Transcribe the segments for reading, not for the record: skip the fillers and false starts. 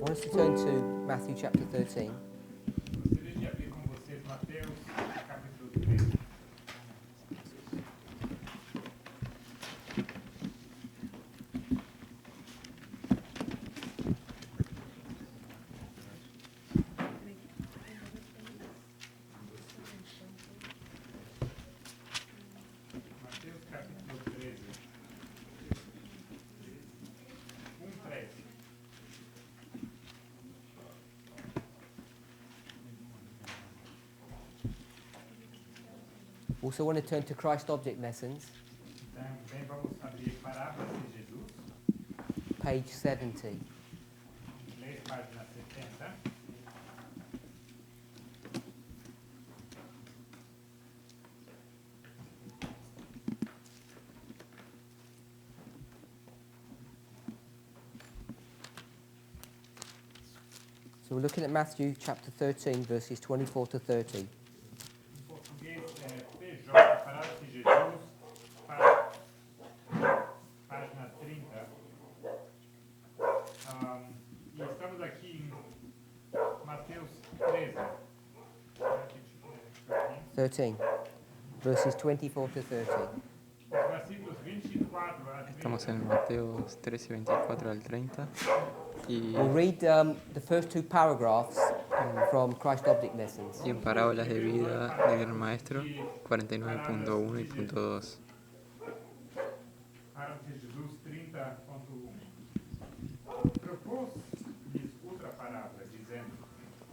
want us to turn to Matthew chapter 13. Gostaria de abrir com vocês Mateus, capítulo 13. Mateus, capítulo 13. 13. Also want to turn to Christ Object Lessons, Também vamos abrir Parábolas de Jesus, page 70. inglês, página 70. So we're looking at Matthew chapter 13, verses 24 to 30. Em português é PJ, Parábolas de Jesus, página 30. E estamos aqui em Mateus 13. 13, verses 24 to 30. Os versículos 24 a 30. Estamos en Mateo 13, 24 al 30. Y, We'll read the first two paragraphs from Christ Object Lessons. y en Parábolas de vida del Gran Maestro 49.1 y punto 2. Parábolas de Jesus 30.1. Propôs-lhes outra parábola, dizendo: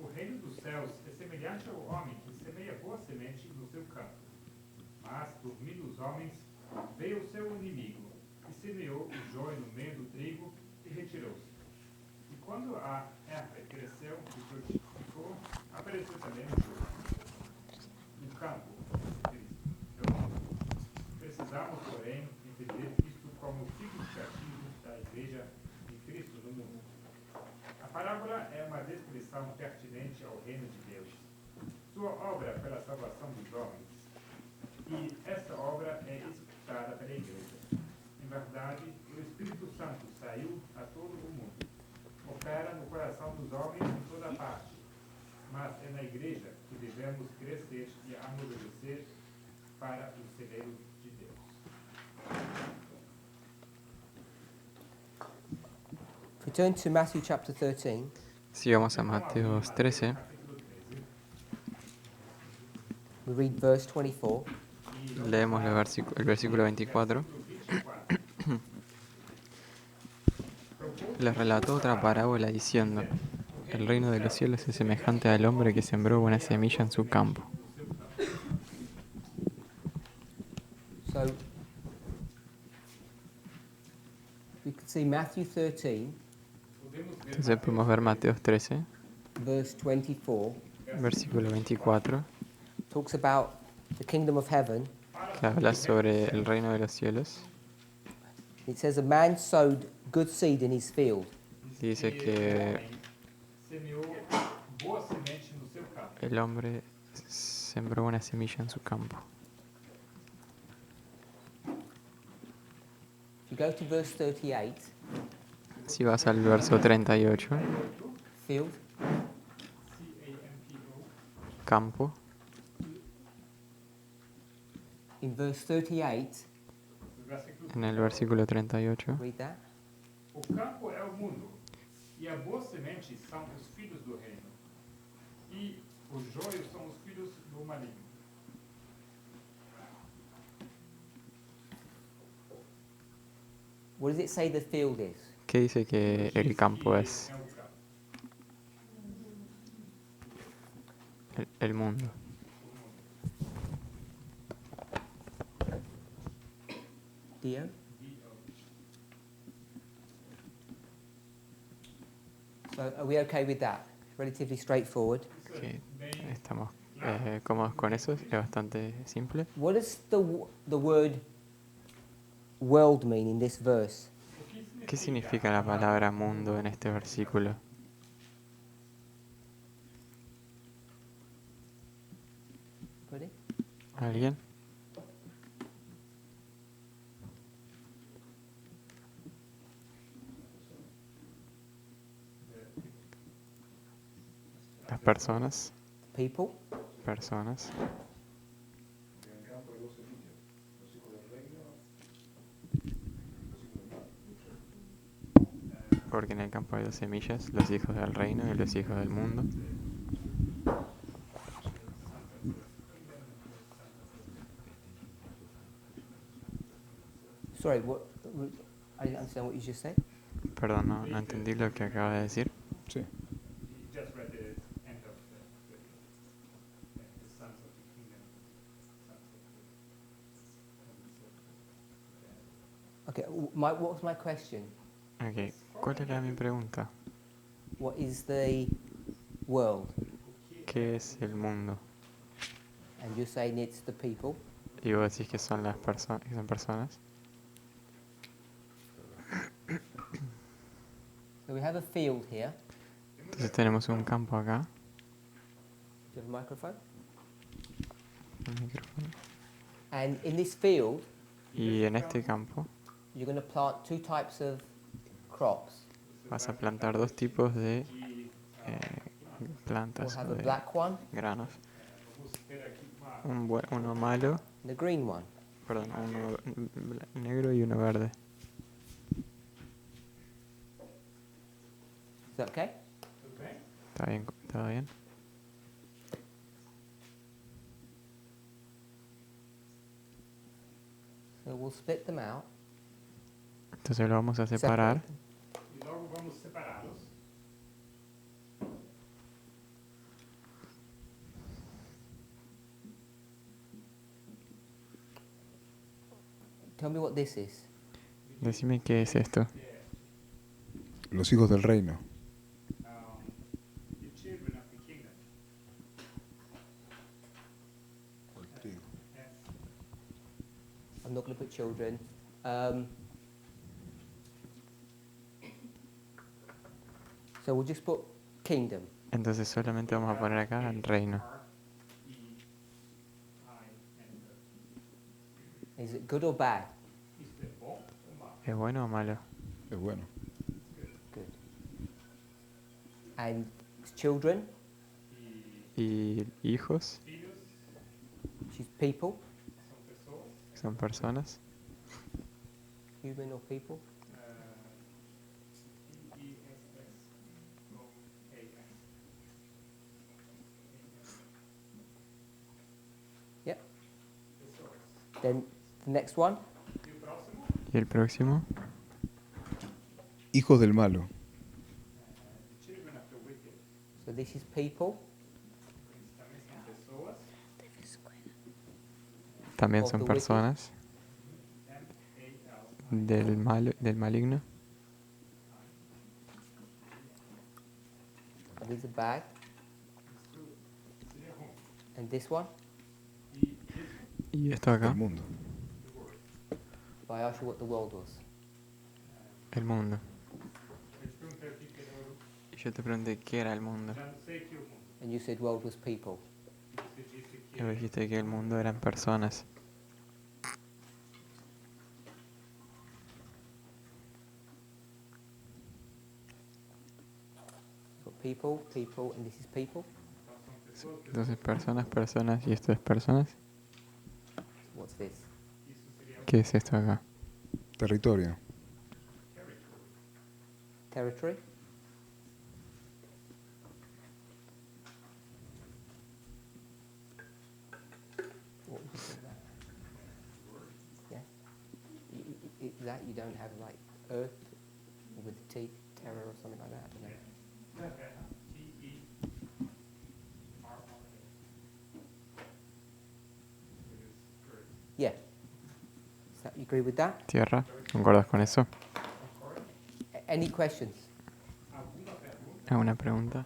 O reino dos céus é semelhante ao homem que semeia boa semente no seu campo. Mas, dormindo os homens, veio o seu inimigo, e semeou o joio no meio do trigo, e retirou-se. E quando a erva cresceu e frutificou, apareceu também o joio. No campo, precisamos, porém, entender isto como significativo da Igreja de Cristo no mundo. A parábola é uma descrição pertinente ao reino de Deus, sua obra pela salvação dos homens. E essa obra é executada pela Igreja. Em verdade, o Espírito Santo saiu a todo o mundo, opera no coração dos homens em toda parte, mas é na Igreja que devemos crescer e amadurecer para o celeiro de Deus. If we turn to Matthew chapter 13, Si vamos a Mateo 13, we read verse 24. leemos el versículo 24. Les relató otra parábola diciendo: El reino de los cielos es semejante al hombre que sembró buena semilla en su campo. So we can see Matthew 13, Entonces podemos ver Mateo 13, verse 24, versículo 24, talks about the kingdom of heaven. que habla sobre el reino de los cielos. It says a man sowed good seed in his field. Dice que Semeou boa semente no seu campo. el hombre sembró una semilla en su campo. If you go to verse 38, Si vas al verso 38, field, C-A-M-P-O. campo, in verse 38, en el versículo 38, read that. O campo é o mundo, e a boa semente são os filhos do reino, e os joios são os filhos do maligno. What does it say the field is? ¿qué dice que el campo es? É o campo. El mundo. Dio? So are we okay with that? Relatively straightforward. Ok, estamos cómodos con eso, es bastante simple. What does the word world mean in this verse? ¿Qué significa la palabra mundo en este versículo? Ready? ¿Alguien? Las personas. people. Personas. Porque en el campo hay 2 semillas, los hijos del reino y los hijos del mundo. Sorry, what? I didn't understand what you just said. Perdón, no entendí lo que acaba de decir. Sí. You just read the end of the sons of the kingdom. Okay, what was my question? Ok, ¿cuál era mi pregunta? What is the world? ¿Qué es el mundo? And you're saying it's the people. Y vos decís que son las personas, que son personas. So we have a field here. Entonces tenemos un campo acá. Do you have a microphone? Un micrófono. And in this field, Y en este campo you're going to plant 2 types of crops. vas a plantar 2 tipos de We'll plantas have o a de black one granos. Uno malo, and a green one. perdón, uno negro y uno verde. Is that okay? Okay. ¿Está bien? ¿Está bien? So we'll split them out. Entonces lo vamos a separar. separate them. E logo vamos separá-los. Tell me what this is. Decime qué es esto. Los hijos del reino. The children of the kingdom. Yes. I'm not going to put children. So we'll just put kingdom. Entonces solamente vamos a poner acá el reino. R-E-I-N. Is it good or bad? Isto é bom ou mal? ¿Es bueno o malo? Es bueno. Good. And children, E Y hijos filhos which is people, são pessoas. son personas. human or people. E-S-S-O-A-S. Yep. Pessoas. Then the next one, E o próximo? Y el próximo, Hijos del malo. The children of the wicked. so this is people. Eles também são pessoas. también Of son the wicked. personas M-A-L. del maligno. And this is a bag. Isso seria ruim. And this one, E isso, Y esto acá, El mundo. the word. if I asked you what the world was. el mundo. Eu te perguntei o que que era o... Y yo te pregunté qué era el mundo. Já não sei que é o mundo. And you said world was people. Você disse que Y vos dijiste que el mundo eran personas. Got people, people, and this is people. então são pessoas, Entonces personas, personas y esto es personas. What's this? isso seria ¿Qué es esto acá? Territorio. territory. Territory. What would you think of that? Yeah. That you don't have like earth with a T, terror or something like that. I don't know. T-E-R-R-A. It is earth. Yeah. So you agree with that? Tierra. ¿Concordas con eso? Concorda? Any questions? Alguma pergunta? ¿Alguna pregunta?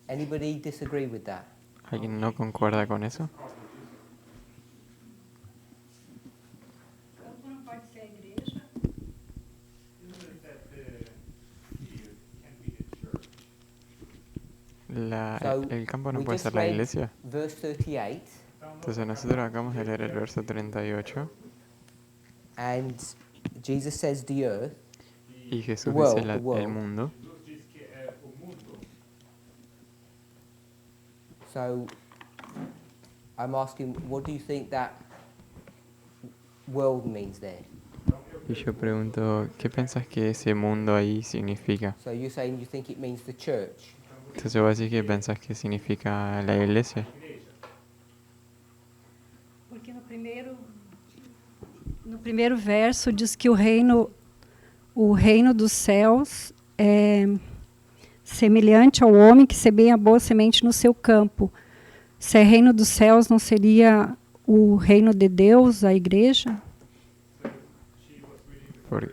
Anybody disagree with that? ¿Alguien no concuerda con eso? Campo não pode ser a igreja. Isn't it that the field can be the church? So, ¿El campo no we puede just ser la read iglesia? Verse 38, Entonces nosotros acabamos de leer el verso 38 and Jesus says the earth, y Jesús The world, dice the world. el mundo. Jesus diz que é o mundo, So I'm asking, what do you think that world means there? Y yo pregunto, ¿qué pensás que ese mundo ahí significa? So you're saying you think it means the church? Entonces vos decís que pensás que significa la iglesia. Porque no primeiro verso diz que o reino dos céus é semelhante ao homem que semeia a boa semente no seu campo. Se é reino dos céus, não seria o reino de Deus, a igreja?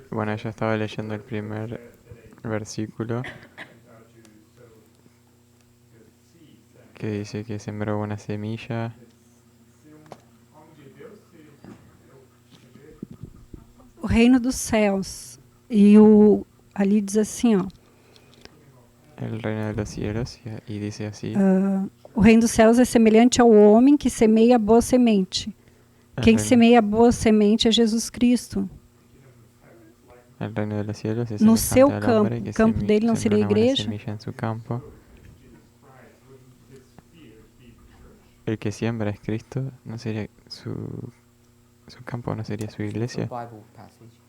Bueno, ella estaba leyendo el primer versículo que dice que sembró una semilla. O reino dos céus. Ali diz assim, ó. El reino de los cielos, y dice así. O reino dos céus é semelhante ao homem que semeia a boa semente. Quem semeia a boa semente é Jesus Cristo. El reino de los cielos es No seu semejante al hombre que campo dele não seria a sembró una buena igreja? semilla en su campo. El que siembra es Cristo, no sería su campo, no sería su iglesia. Bible passage.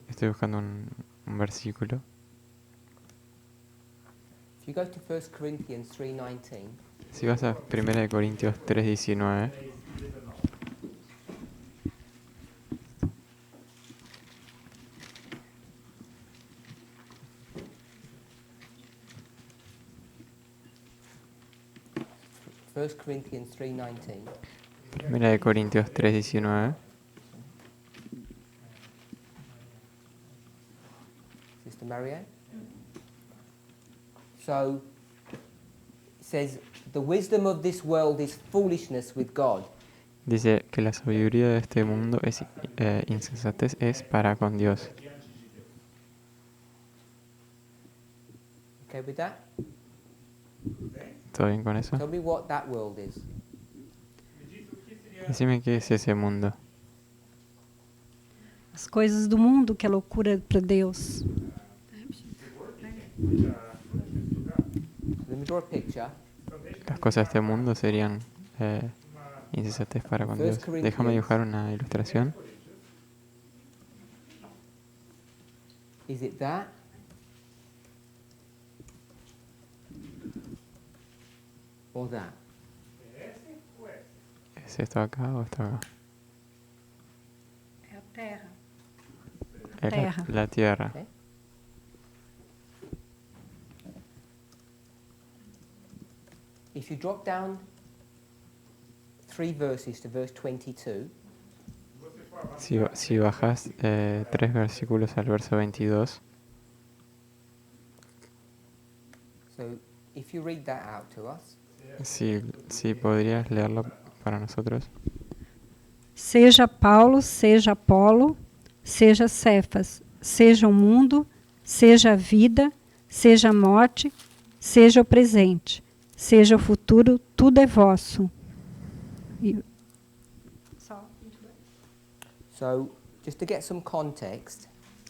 Estoy buscando un versículo. If you go to 1 Corinthians 3:19, Si vas a 1 Corintios 3:19, First Corinthians 3:19. 1 Corintios 3:19, Sister Marianne. So it says, the wisdom of this world is foolishness with God. dice que la sabiduría de este mundo es insensatez, es para con Dios. Okay with that? ¿Todo bien con eso? Tell me what that world is. Decime qué es ese mundo. As coisas do mundo, que é loucura para Deus. Let me draw a picture. Las cosas de este mundo serían insensatez para con Dios. Déjame dibujar una ilustración. Is it that? Or that? ¿Es esto acá o esto acá? É a terra. Es Tierra. la tierra. Okay. If you drop down 3 verses to verse 22, Si bajas 3 versículos al verso 22, so if you read that out to us, si podrías leerlo para nosotros. Seja Paulo, seja Apolo, seja Cefas, seja o mundo, seja a vida, seja a morte, seja o presente, seja o futuro, tudo é vosso. so just to get some context,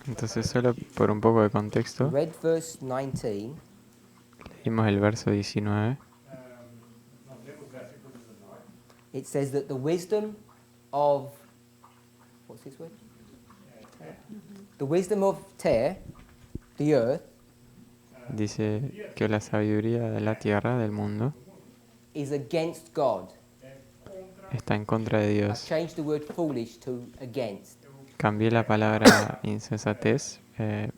Entonces, solo por un poco de contexto, read verse 19, leímos el verso 19. it says that the wisdom of, what's this word? The wisdom of Ter, the earth, Dice que la sabiduría de la tierra, del mundo, is against God. está en contra de I've Dios. changed the word foolish to against. Cambié la palabra insensatez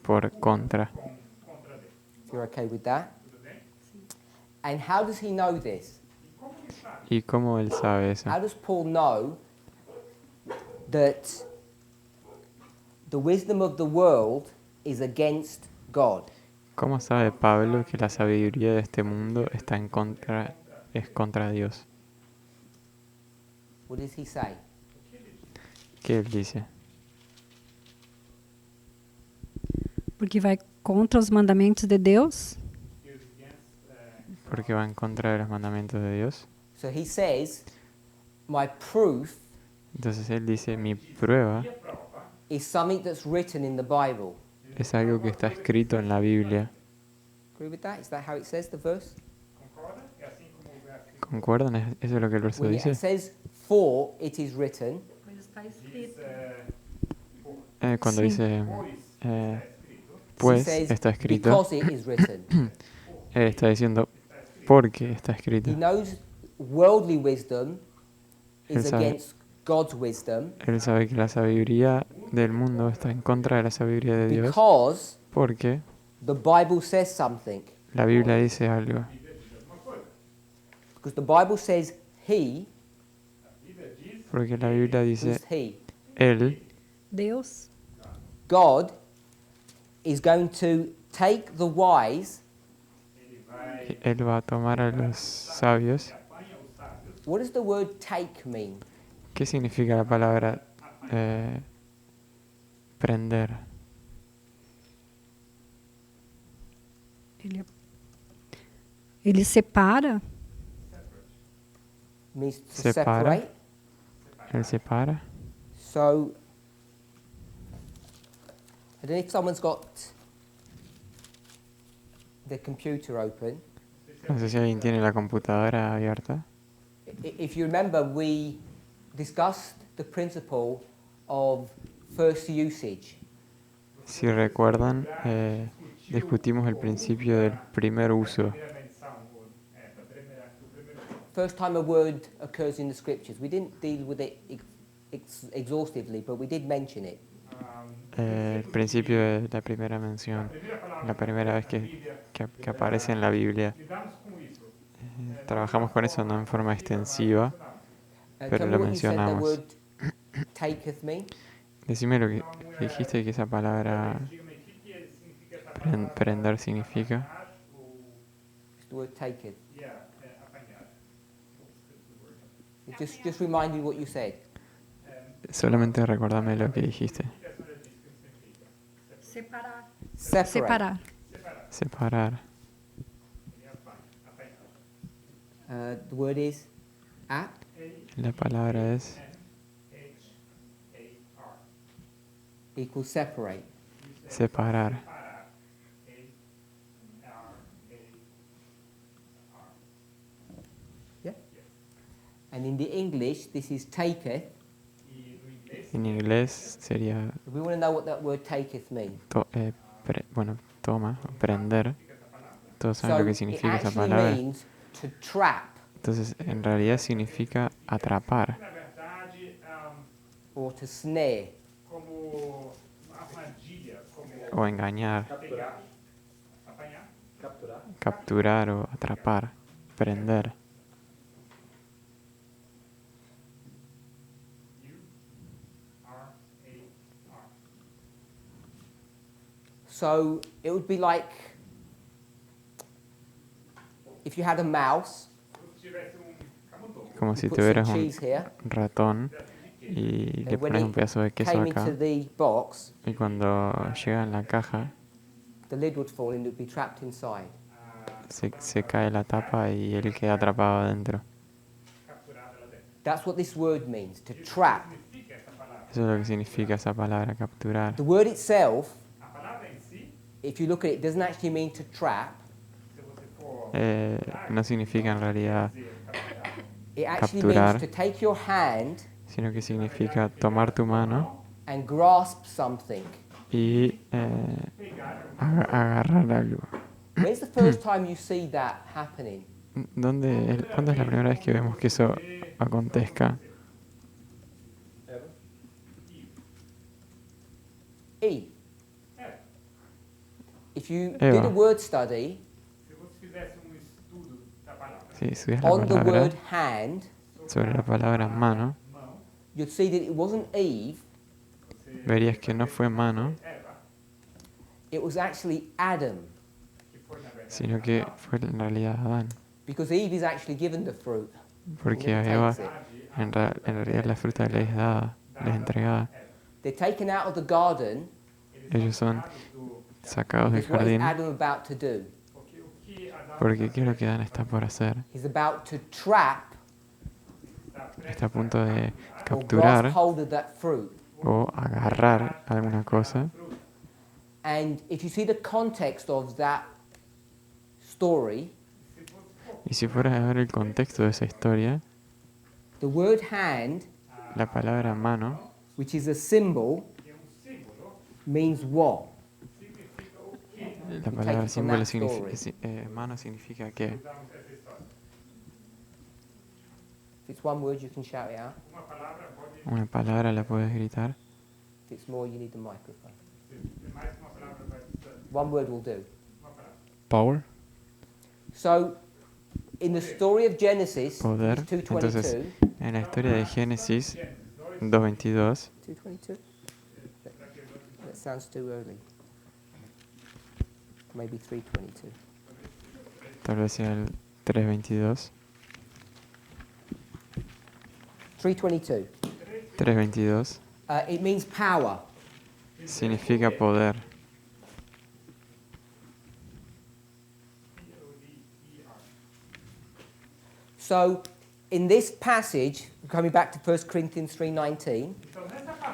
por contra. If you're okay with that. And how does he know this? ¿Y cómo él sabe eso? How does Paul know that the wisdom of the world is against God? ¿Cómo sabe Pablo que la sabiduría de este mundo está en contra, es contra Dios? What does he say? ¿Qué él dice? Porque vai contra os mandamentos de Deus? Porque va en contra de los mandamientos de Dios. So he says, my proof Entonces él dice, mi prueba is something that's written in the Bible. es algo que está escrito en la Biblia. Agree with that? Is that how it says, the verse? ¿Concuerdan? ¿Eso es lo que el verso When it dice? says, "For it is written," Cuando Sí. dice, Pois eh, está escrito, she pues says, está escrito, "Because it is written." él está diciendo, porque está escrito. He knows worldly wisdom Él is sabe, against God's wisdom él sabe que la sabiduría del mundo está en contra de la sabiduría de Dios, because porque the Bible says something. la Biblia dice algo. a Bíblia diz alguma coisa. Because the Bible says he, A Bíblia diz Porque la Biblia dice, who's he? Él, Deus, God is going to take the wise. ele vai Él va a tomar a los sabios. apanha os sábios. What does the word take mean? ¿Qué significa la palabra prender? ele separa, Means to Separa. separate. Él separa. So, I don't know if someone's got the computer open. No sé si alguien tiene la computadora abierta. If you remember, we discussed the principle of first usage. Si recuerdan, discutimos el principio del primer uso. Primeira menção, do primeiro First time a word occurs in the scriptures. We didn't deal with it exhaustively, but we did mention it. El principio de la primera mención, primeira palavra la primera vez da Bíblia, que aparece en la Biblia. lidamos com isso. Trabajamos con eso no en forma extensiva, pero Tell me lo what you said the mencionamos. word taketh mean. Decime lo que dijiste que esa palabra Diga-me o que significa essa palavra. prender significa. Apanhar ou It's the word taketh. apanhar. Just remind me what you said. Solamente recordame lo que dijiste. separar, Separate. separar. Separar. Ele apanhar. The word is at. La palabra es H-A-R. Equals separate. separar. Separar. A-R-A-R. Yeah. And in the English, this is taketh. E no inglês, En inglés sería, If we want to know what that word taketh means. toma, o prender. Todos saben So lo que it significa esa actually palabra. means to trap Entonces, en realidad significa atrapar na verdade, or to snare. como uma armadilha, como o engañar, pegar, apanhar, capturar o atrapar, prender. U-R-A-R. So it would be like if you had a mouse, Se tivesse camundongo, Como you si put tuvieras some un cheese here, ratón y le and when pones un it pedazo de queso came acá into the box, y cuando llega en la caja the lid would fall and it would be trapped inside. se cae la tapa y él queda atrapado adentro. capturada lá dentro. That's what this word means, to trap. Significa essa palavra. Eso es lo que significa esa palabra, capturar. The word itself, A palavra em si, if you look at it, doesn't actually mean to trap. se você for No significa en realidad, dizer capturar, It actually Capturar. means to take your hand sino que significa tomar tu mano and grasp something. y agarrar algo. When's the first time you see that happening? ¿Cuándo es la primera vez que vemos que eso acontezca? E. If you Eva. did a word study se você fizesse estudo da palavra Si estudias la on the palabra, word hand, sobre la palabra mano, mão, you'd see that it wasn't Eve, você verías que no fue mano, Eva, it was actually Adam. que foi na verdade sino que fue en realidad Adán. Because Eve is actually given the fruit. Porque a Eva en realidad la fruta le es dada, le es entregada. They're taken out of the garden Ellos son sacados del because what is jardín Adam about to do? porque o que Adão porque ¿qué es lo que Adán está por hacer? He's about to trap Está a punto de or grasp capturar hold of that fruit. o agarrar alguna cosa. And if you see the context of that story, Y si fueras a ver el contexto de esa historia, the word hand, la palabra mano, which is a symbol, means what? la palabra it from símbolo that story. mano significa que Usamos essa história. If it's one word, you can shout it out. Uma palavra pode una palabra la puedes gritar. If it's more, you need the microphone. ser mais que uma palavra, vai precisar One word will do. uma palavra. Power. So, in the story of Genesis, Poder. it's Entonces, 2:22. en la historia de Génesis 2:22, 2:22? That sounds too early. Maybe 3:22. tal vez sea el 3:22, 3:22. 3:22 It means power. significa poder. So, in this passage, coming back to 1 Corinthians 3:19,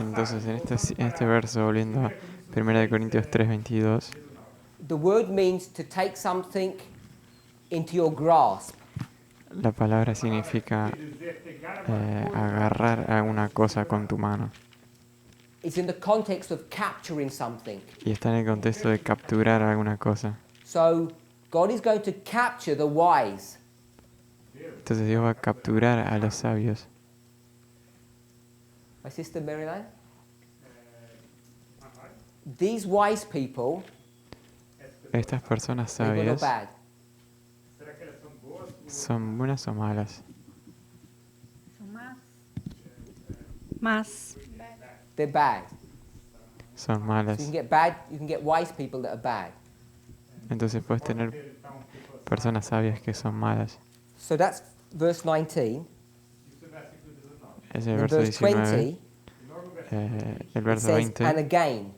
Entonces, en este verso, volviendo a 1 Corintios 3:22, the word means to take something into your grasp. la palabra significa agarrar alguna cosa con tu mano. It's in the context of capturing something. Y está en el contexto de capturar alguna cosa. So, God is going to capture the wise. Entonces Dios va a capturar a los sabios. My sister Maryland? These wise people, Estas personas they good or sabias bad? Será que elas são boas ou son buenas o malas. Mas They're bad. Son So you malas. can get bad, you can get wise people that are bad. Entonces puedes tener então pessoas? personas sabias que son malas. So that's verse 19. Isso é versículo 19. Es el And verso verse 19. 20, E logo o versículo El it verso says, and 20 again.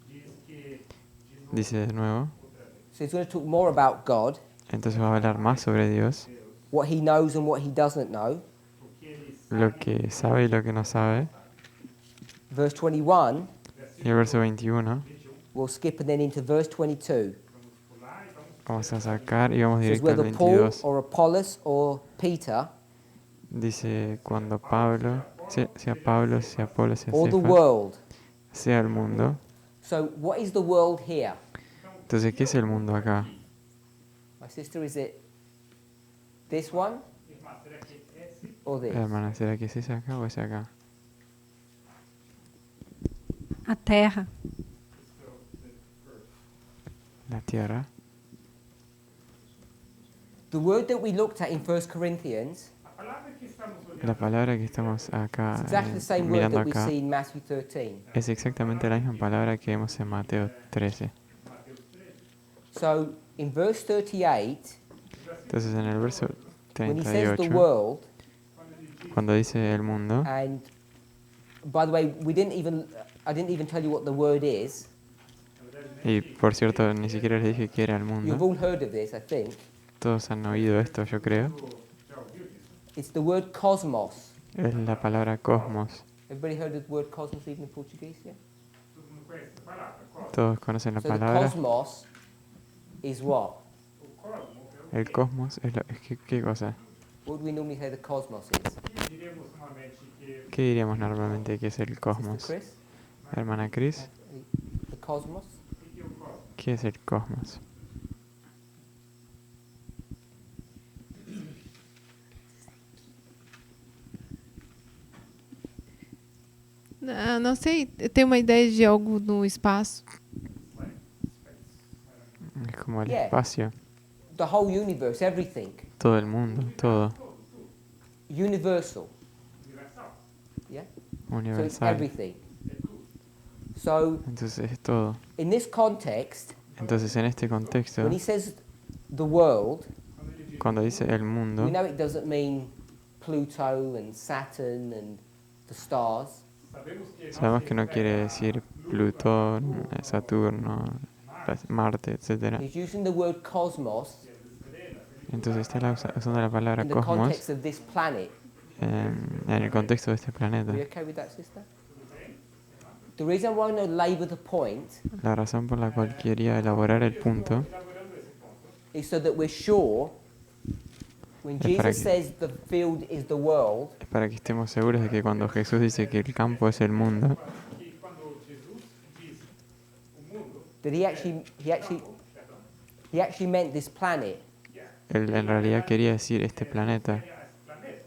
diz que dice de nuevo. So he's going to talk more about God, Entonces va a hablar más sobre Dios, what he knows and what he doesn't know. o que ele lo que sabe y lo que no sabe. Verse 21, Y el verso 21 we'll skip and then into verse 22. pular e vamos vamos a sacar y vamos It says directo al whether Paul 22. or Apollos or Peter Dice cuando Pablo, sea Pablo, sea Apolo, sea or the Cefas, world. sea el mundo. So what is the world here? Entonces, ¿qué es el mundo acá? My sister, is it this one irmã, será que esse or this? Hermana, ¿será que es ese acá o ese acá? a terra. La tierra. The word that we looked at in 1 Corinthians a palavra que estamos olhando La palabra que estamos acá is exactly the same word mirando that we acá see in Matthew 13. es exactamente la misma palabra que vemos en Mateo 13. Mateus 13, So in verse 38, Entonces, en el verso when he says the 38, world, cuando dice el mundo, and by the way, I didn't even tell you what the word is. y por cierto, ni siquiera les dije que era el You've mundo. all heard of this, I think. Todos han oído esto, yo creo. já ouviu disso? It's the word cosmos. Es la palabra cosmos. Everybody heard of the word cosmos even in Portuguese, yeah? Todo mundo conhece essa palavra, cosmo. Todos conocen la So the palabra. cosmos is what? O cosmo é o El cosmos ¿qué cosa? What do we normally say the cosmos is? que diríamos normalmente que ¿Qué diríamos normalmente que es el Sister cosmos? Chris? Hermana Cris, The cosmos? é o cosmo. ¿qué es el cosmos? Não sei, tem uma ideia de algo no espaço. Es como el Yeah. espacio, The whole universe, everything. todo el mundo, todo, Universal. Universal. Yeah? So it's universal. everything. So Entonces es todo. in this context, Entonces en este contexto, when he says the world, cuando dice el we mundo, know it doesn't mean Pluto and Saturn and the stars. sabemos que no quiere decir Plutón, Saturno, Marte, etc. He's using the word cosmos Entonces está usando la palabra in the cosmos context of this planet. en el contexto de este planeta. Are you okay with that, sister? The reason I want to labour the point La razón por la cual quería elaborar el punto is so that we're sure When Es para Jesus que- says the field is the world, Es para que estemos seguros de que cuando Jesús dice que el campo es el mundo, Que quando Jesus diz o mundo, that he actually meant this planet. él en realidad quería decir este planeta. esse planeta.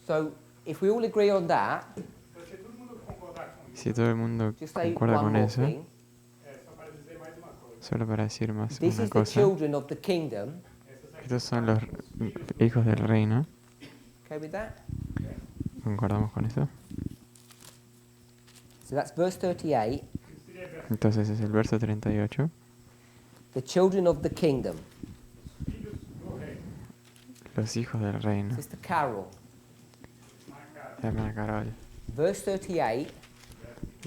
So if we all agree on that, Então, se todo mundo concordar com isso, Si todo el mundo just say concuerda one con more eso, thing. só para dizer mais uma coisa. solo para decir más This una is the cosa, children of the kingdom. estos son los hijos del reino. Okay with that? ¿Concordamos con eso? So that's verse 38. Entonces es el verso 38. The children of the kingdom. Los hijos del reino. Sister Carol. La hermana Carol. Verse 38.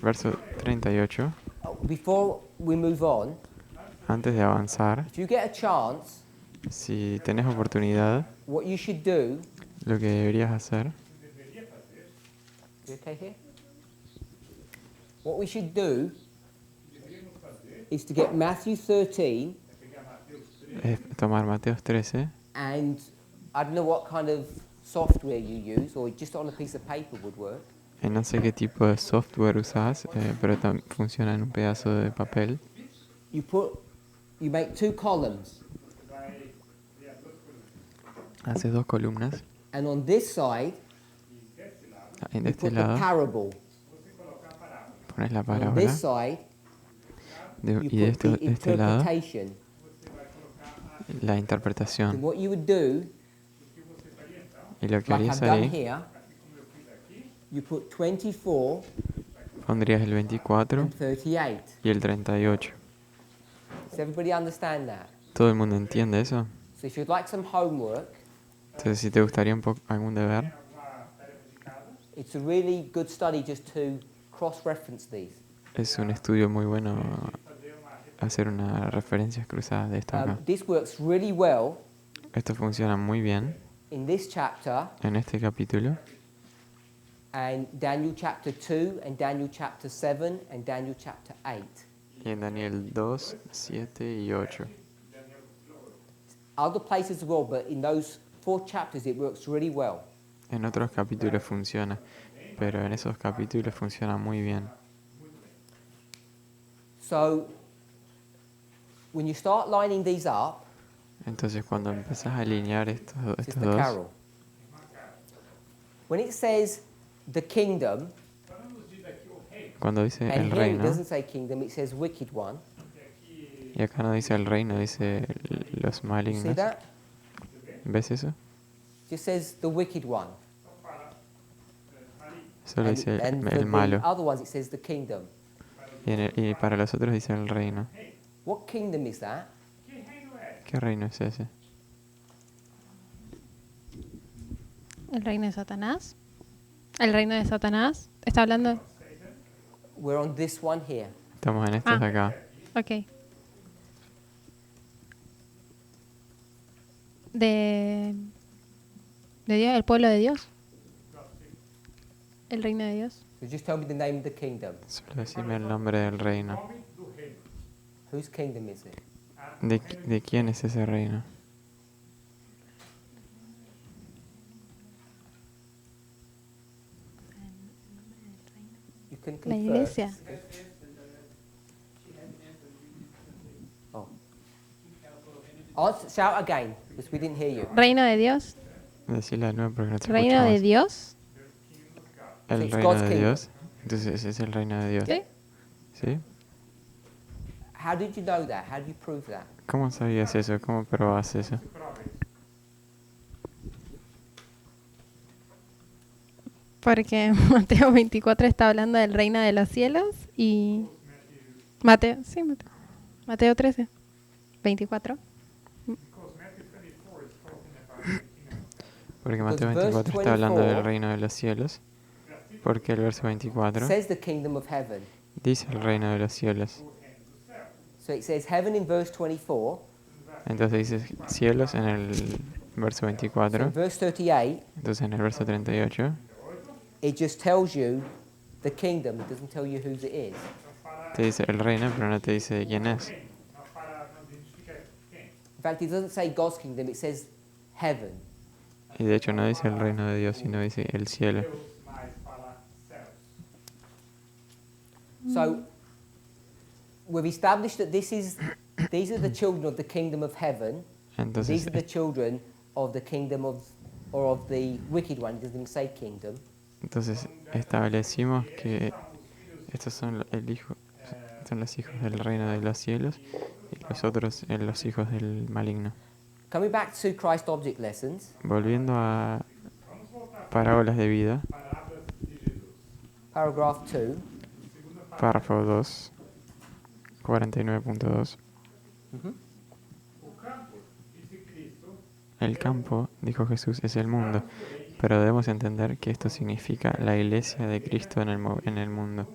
Verso 38. Before we move on, Antes de avanzar, if you get a chance, si tenés oportunidad, what you should do. lo que deberías hacer, You okay here? What we should do is to get Matthew 13, es tomar Mateos 13, and I don't know what kind of software you use, or just on a piece of paper would work. no sé qué tipo de software usas, pero funciona en un pedazo de papel. You make two columns, Haces dos columnas. and on this side En you este put the lado parable. pones la On parábola this side you y de put the este lado interpretation. la And interpretación. what you would do, Y lo que like harías I've done ahí, here, you put 24 pondrías el 24 and 38. y el 38. Does everybody understand that? ¿Todo el mundo entiende eso? So if you'd like some homework, Entonces, si te gustaría algún deber, it's a really good study just to cross-reference these. es un estudio muy bueno hacer unas referencias cruzadas de esto acá. This works really well Esto funciona muy bien in this chapter en este capítulo, and Daniel chapter 2 and Daniel chapter 7 and Daniel chapter 8. y en Daniel 2, 7 y 8. Other places as well, but in those 4 chapters it works really well. En otros capítulos funciona, pero en esos capítulos funciona muy bien. So when you start lining these up, Entonces, cuando empezás a alinear estos Sister dos, Carol, when it says the kingdom, cuando dice and el here it reino, doesn't say kingdom, it says wicked one. y acá no dice el reino, dice los You see malignos. that? ¿Ves eso? It just says the wicked one. Solo dice And for el the malo. other ones it says the kingdom. Y para los otros dice el reino. What kingdom is that? ¿Qué reino es ese? ¿El reino de Satanás? ¿El reino de Satanás? ¿Está hablando? We're on this one here. Estamos en estos de Ah. acá. Ok. De Dios, el pueblo de Dios. El reino de Dios. So just tell me the name of the kingdom. Solo decime el nombre del reino. Whose kingdom is it? ¿De quién es ese reino? You can La confer. iglesia. Oh. Shout again, because we didn't hear you. Reino de Dios. Decirle de nuevo porque no te Reino de escuchamos. Dios. El It's reino God's de kingdom. Dios. Entonces ese es el reino de Dios. Sí. ¿Sí? How did you know that? How did you prove that? ¿Cómo sabías eso? ¿Cómo probás eso? Porque Mateo 24 está hablando del reino de los cielos y Mateo, sí, Mateo 13, 24. Porque Mateo Because verse 24 está hablando del 24 reino de los cielos. Porque el verso 24 says the kingdom of heaven. dice el reino de los cielos. So it says heaven in verse 24. Entonces dice cielos en el verso So 24. in verse 38, Entonces en el verso 38 it just tells you the kingdom. It doesn't tell you whose it is. te dice el reino, pero no te dice de quién es. In fact, it doesn't say God's kingdom. It says heaven. Y de hecho no dice el reino de Dios, sino dice el cielo. Deus, mas fala céus. So we've established that these are the children of the kingdom of heaven. Entonces, These are the children of the kingdom of the wicked one. It doesn't even say kingdom. entonces establecimos que estos son son los hijos del reino de los cielos y los otros los hijos del maligno. Coming back to Christ object lessons, Volviendo a parábolas de vida, Palavras de Jesus. paragraph 2. párrafo 2, 49.2. O campo, disse Cristo, El campo, dijo Jesús, es el mundo, pero debemos entender que esto significa la iglesia de Cristo en el mundo.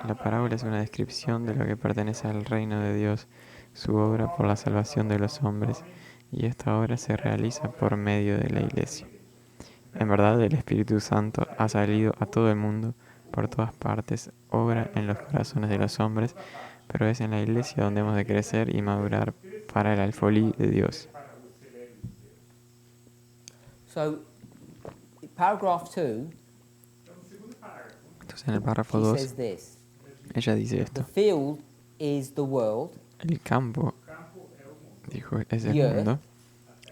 La parábola es una descripción de lo que pertenece al reino de Dios, su obra por la salvación de los hombres, y esta obra se realiza por medio de la iglesia. En verdad, el Espíritu Santo ha salido a todo el mundo, por todas partes, obra en los corazones de los hombres, pero es en la iglesia donde hemos de crecer y madurar para el alfolí de Dios. So, paragraph 2, Entonces, en el párrafo she 2, says this. ella dice The esto. field is the world, El campo, dijo, es el The earth. mundo,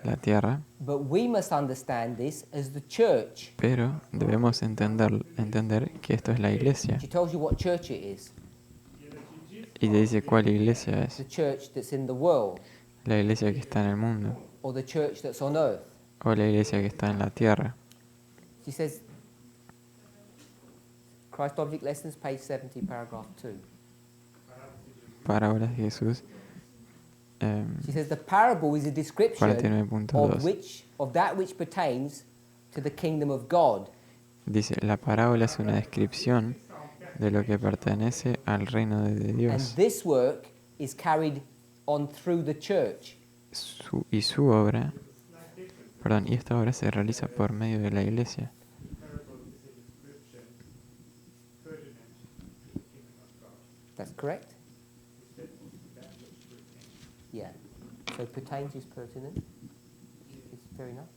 la tierra, but we must understand this as the church. pero debemos entender que esto es la iglesia. She tells you what church it is. Y te dice cuál iglesia es. The church that's in the world, La iglesia que está en el mundo, or the church that's on earth. o la iglesia que está en la tierra. She says, Christ Object Lessons, page 70, paragraph 2. Parábolas de Jesús, She says the parable is a description 49.2. of that which pertains to the kingdom of God. Dice, la parábola es una descripción de lo que pertenece al reino de And Dios. this work is carried on through the church. Y su obra, y esta obra se realiza por medio de la iglesia. That's correct? Yeah. So pertains is pertinent. It's fair enough.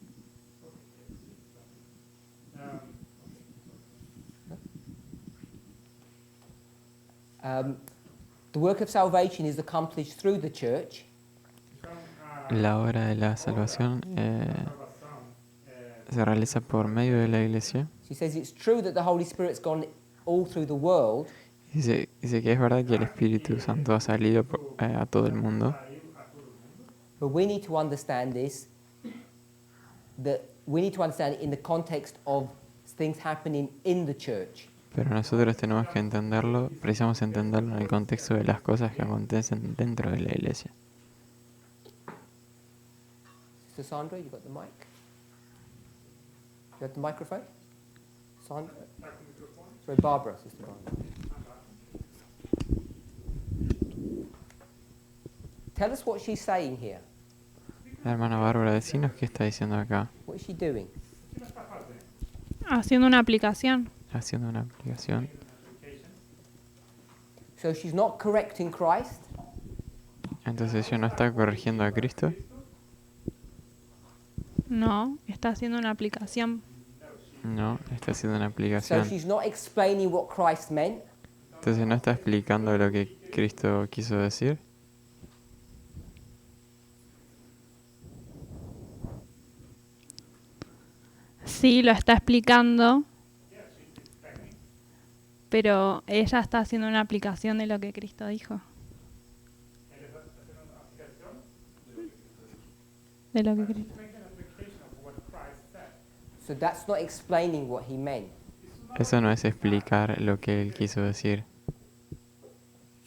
The work of salvation is accomplished through the church. La obra de la salvación se realiza por medio de la iglesia. She says it's true that the Holy Spirit's gone all through the world, Dice que es verdad que el Espíritu Santo ha salido a todo el mundo, but we need to understand this, that we need to understand it in the context of things happening in the church. pero nosotros tenemos que entenderlo, precisamos entenderlo en el contexto de las cosas que acontecen dentro de la iglesia. Sister Sandra, you got the mic? You got the microphone? Sandra? Sorry, Barbara, Sister Barbara. Tell us what she's saying here. La hermana Bárbara, decinos qué está diciendo acá, What is she doing? Haciendo una aplicación. haciendo una aplicación. So she's not correcting Christ. Entonces ella no está corrigiendo a Cristo, No, está haciendo una aplicación. no, está haciendo una So aplicación. she's not explaining what Christ meant. Entonces no está explicando lo que Cristo quiso decir. Sí, lo está explicando, pero ella está haciendo una aplicación de lo que Cristo dijo. De lo que Cristo. So that's not explaining what he meant. Eso no es explicar lo que él quiso decir,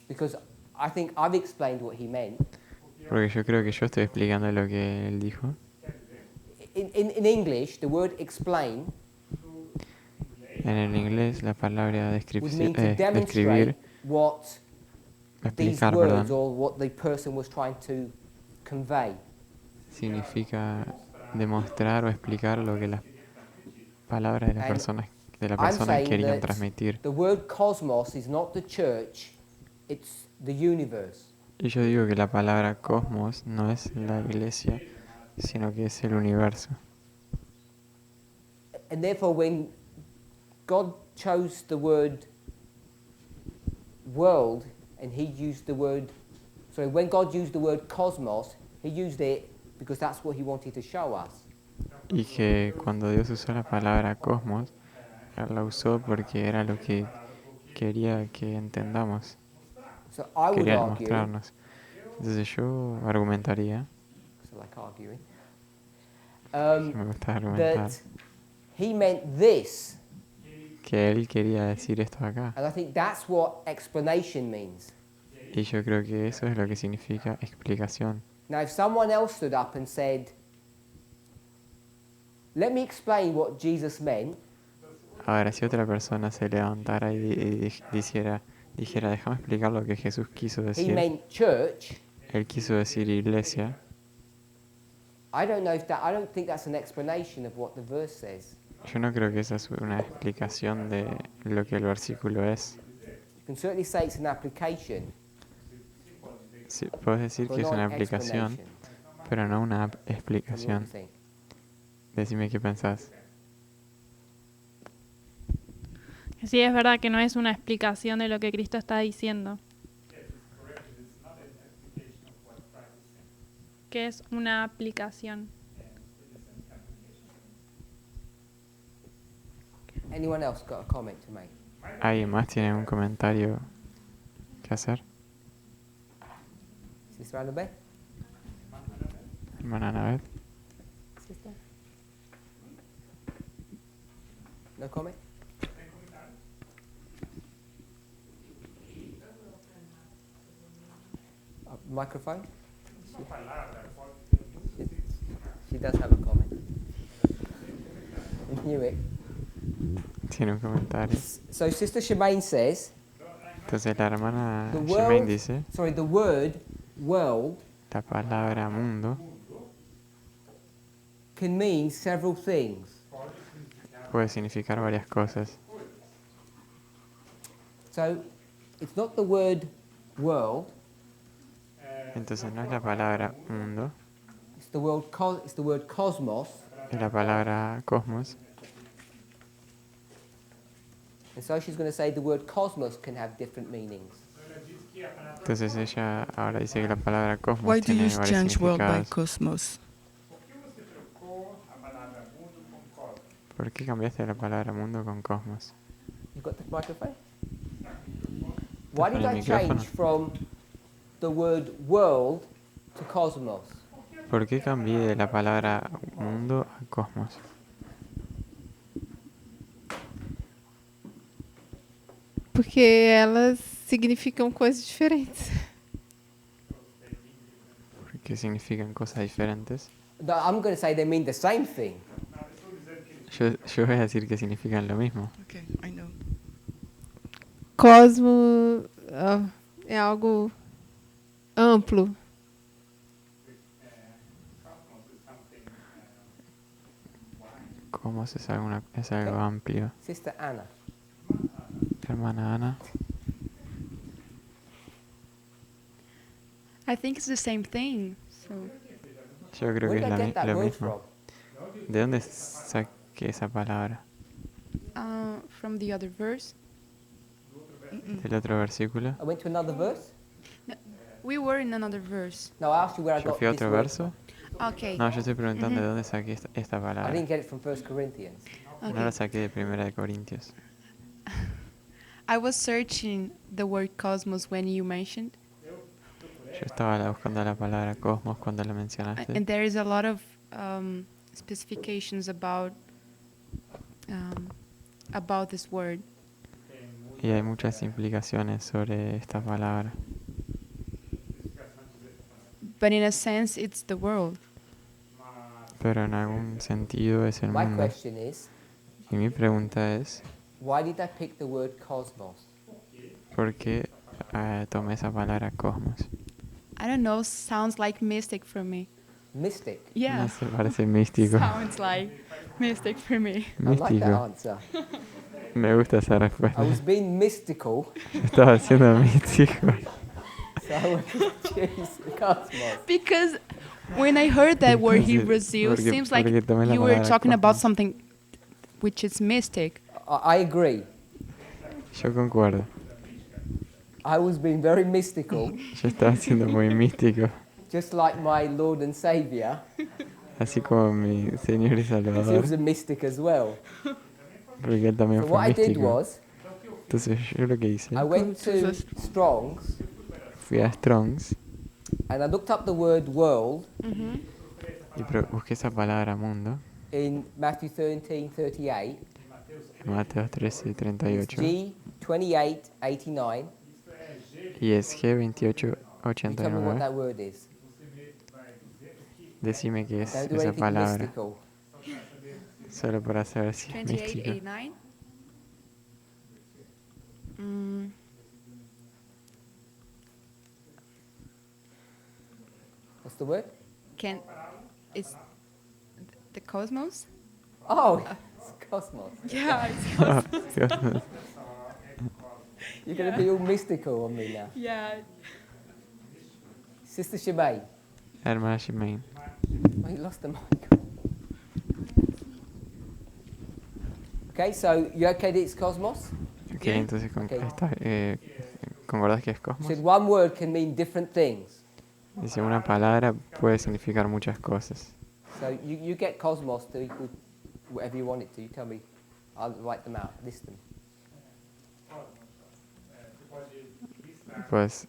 Because I think I've explained what he meant. porque yo creo que yo estoy explicando lo que él dijo. In English, the word explain En el inglés la palabra would mean to describir, demonstrate what these explicar, words perdón, or what the person was trying to convey. significa demostrar o explicar lo que las palabras de la And persona I'm querían saying transmitir. that the word cosmos is not the church, it's the universe. Y yo digo que la palabra cosmos no es la iglesia, sino que es el universo. And therefore, when God chose the word world, and he used the word, sorry, when God used the word cosmos, he used it because that's what he wanted to show us. Y que cuando Dios usó la palabra cosmos, Él la usó porque era lo que quería que entendamos, So I would quería argue, mostrarnos. Entonces yo argumentaría, so like arguing, que me gusta argumentar, that he meant this, que Él quería decir esto acá. and I think that's what explanation means. Y yo creo que eso es lo que significa explicación. Now, if someone else stood up and said, let me explain what Jesus meant, Ahora, si otra persona se levantara y dijera, déjame explicar lo que Jesús quiso he decir. meant church, Él quiso decir iglesia. I don't think that's an explanation of what the verse says. Yo no creo que esa es una explicación de lo que el versículo es. You can certainly say it's an application, Sí, puedes decir but que es not una an aplicación, explanation. pero no una Tell me what you explicación. think. Decime qué pensás. Sí, es verdad que no es una explicación de lo que Cristo está diciendo, que es una aplicación. Anyone else got a comment to make? ¿Alguien más tiene un comentario que hacer? Sister Annabeth? Hermana Anabel. Sister? No comment? Microphone? She does have a comment. I knew it. Tiene un comentario. So Sister Shemaine says, Entonces la hermana the Shemaine dice, the word world la palabra mundo can mean several things. puede significar varias cosas. So it's not the word world, Entonces no es la palabra mundo, it's the word cosmos. es la palabra cosmos. And so she's going to say the word cosmos can have different meanings. Entonces ella ahora dice que la palabra cosmos Why do tiene you varios change world by significados. cosmos? ¿Por qué cambiaste la palabra mundo con cosmos? You got the microphone? Why did el I change micrófono. from the word world to cosmos? ¿Por qué cambié de la palabra mundo a cosmos? Porque elas significam coisas diferentes. Porque significan cosas diferentes. No, I'm going to say they mean the same thing. Yo voy a decir que significan lo mismo. Okay, I know. Cosmo é algo amplo. Cosmos es algo amplio. Sister Anna. Hermana Ana, I think it's the same thing. So yo creo que Where es did I get that lo word mismo. from? ¿De dónde saqué esa palabra? from the other verse, ¿Del otro versículo? I went to another verse? we were in another verse. No, I asked you where I ¿Yo got fui a this otro word verso? from. Okay. No, yo estoy preguntando de dónde saqué esta I palabra. didn't get it from 1 Corinthians. No la saqué de Primera de Corintios. I was searching the word cosmos when you mentioned, Yo estaba buscando la palabra cosmos cuando la mencionaste. and there is a lot of specifications about this word. Y hay muchas implicaciones sobre esta palabra. But in a sense, it's the world. Pero en algún sentido es el My mundo. question is, Y mi pregunta es, why did I pick the word cosmos? ¿por qué tomé esa palabra cosmos? I don't know, sounds like mystic for me. Mystic. Yeah. No sé, parece místico. Sounds like mystic for me. I like that Místico. answer. Me gusta esa I respuesta. was being mystical, Estaba siendo místico. so I would choose cosmos. Because When I heard that word Entonces, Brazil, porque- seems like porque tomé la you were palabra talking about cosmos. something which is mystic. I agree. Yo concuerdo. I was being very mystical, Yo estaba siendo muy místico, just like my Lord and Saviour. así como mi Señor y He was Salvador, a mystic as well. porque Él también So fue what I did místico. was, Entonces yo lo que hice, I went to Strong's fui a Strong's and I looked up the word world y busqué esa palabra mundo in Matthew 13:38. en Mateo 13:38 G28:89. y es You tell me what G28:89. that word is. Decime qué es Don't do esa anything palabra, mystical. solo para saber si es místico. 2889. Mm, What's the word? can it's the cosmos? Oh, it's cosmos. Yeah, it's You're going to be all mystical on me now. yeah. Sister Shemay. Hermana Shimain. Oh, you lost the mic. Okay, so you okay that it's cosmos? Ok, entonces ¿concordás que es You cosmos? said one word can mean different things. Dice, una palabra puede significar muchas cosas. So you get cosmos to equal whatever you want it to. You tell me. I'll write them out, list them. Puedes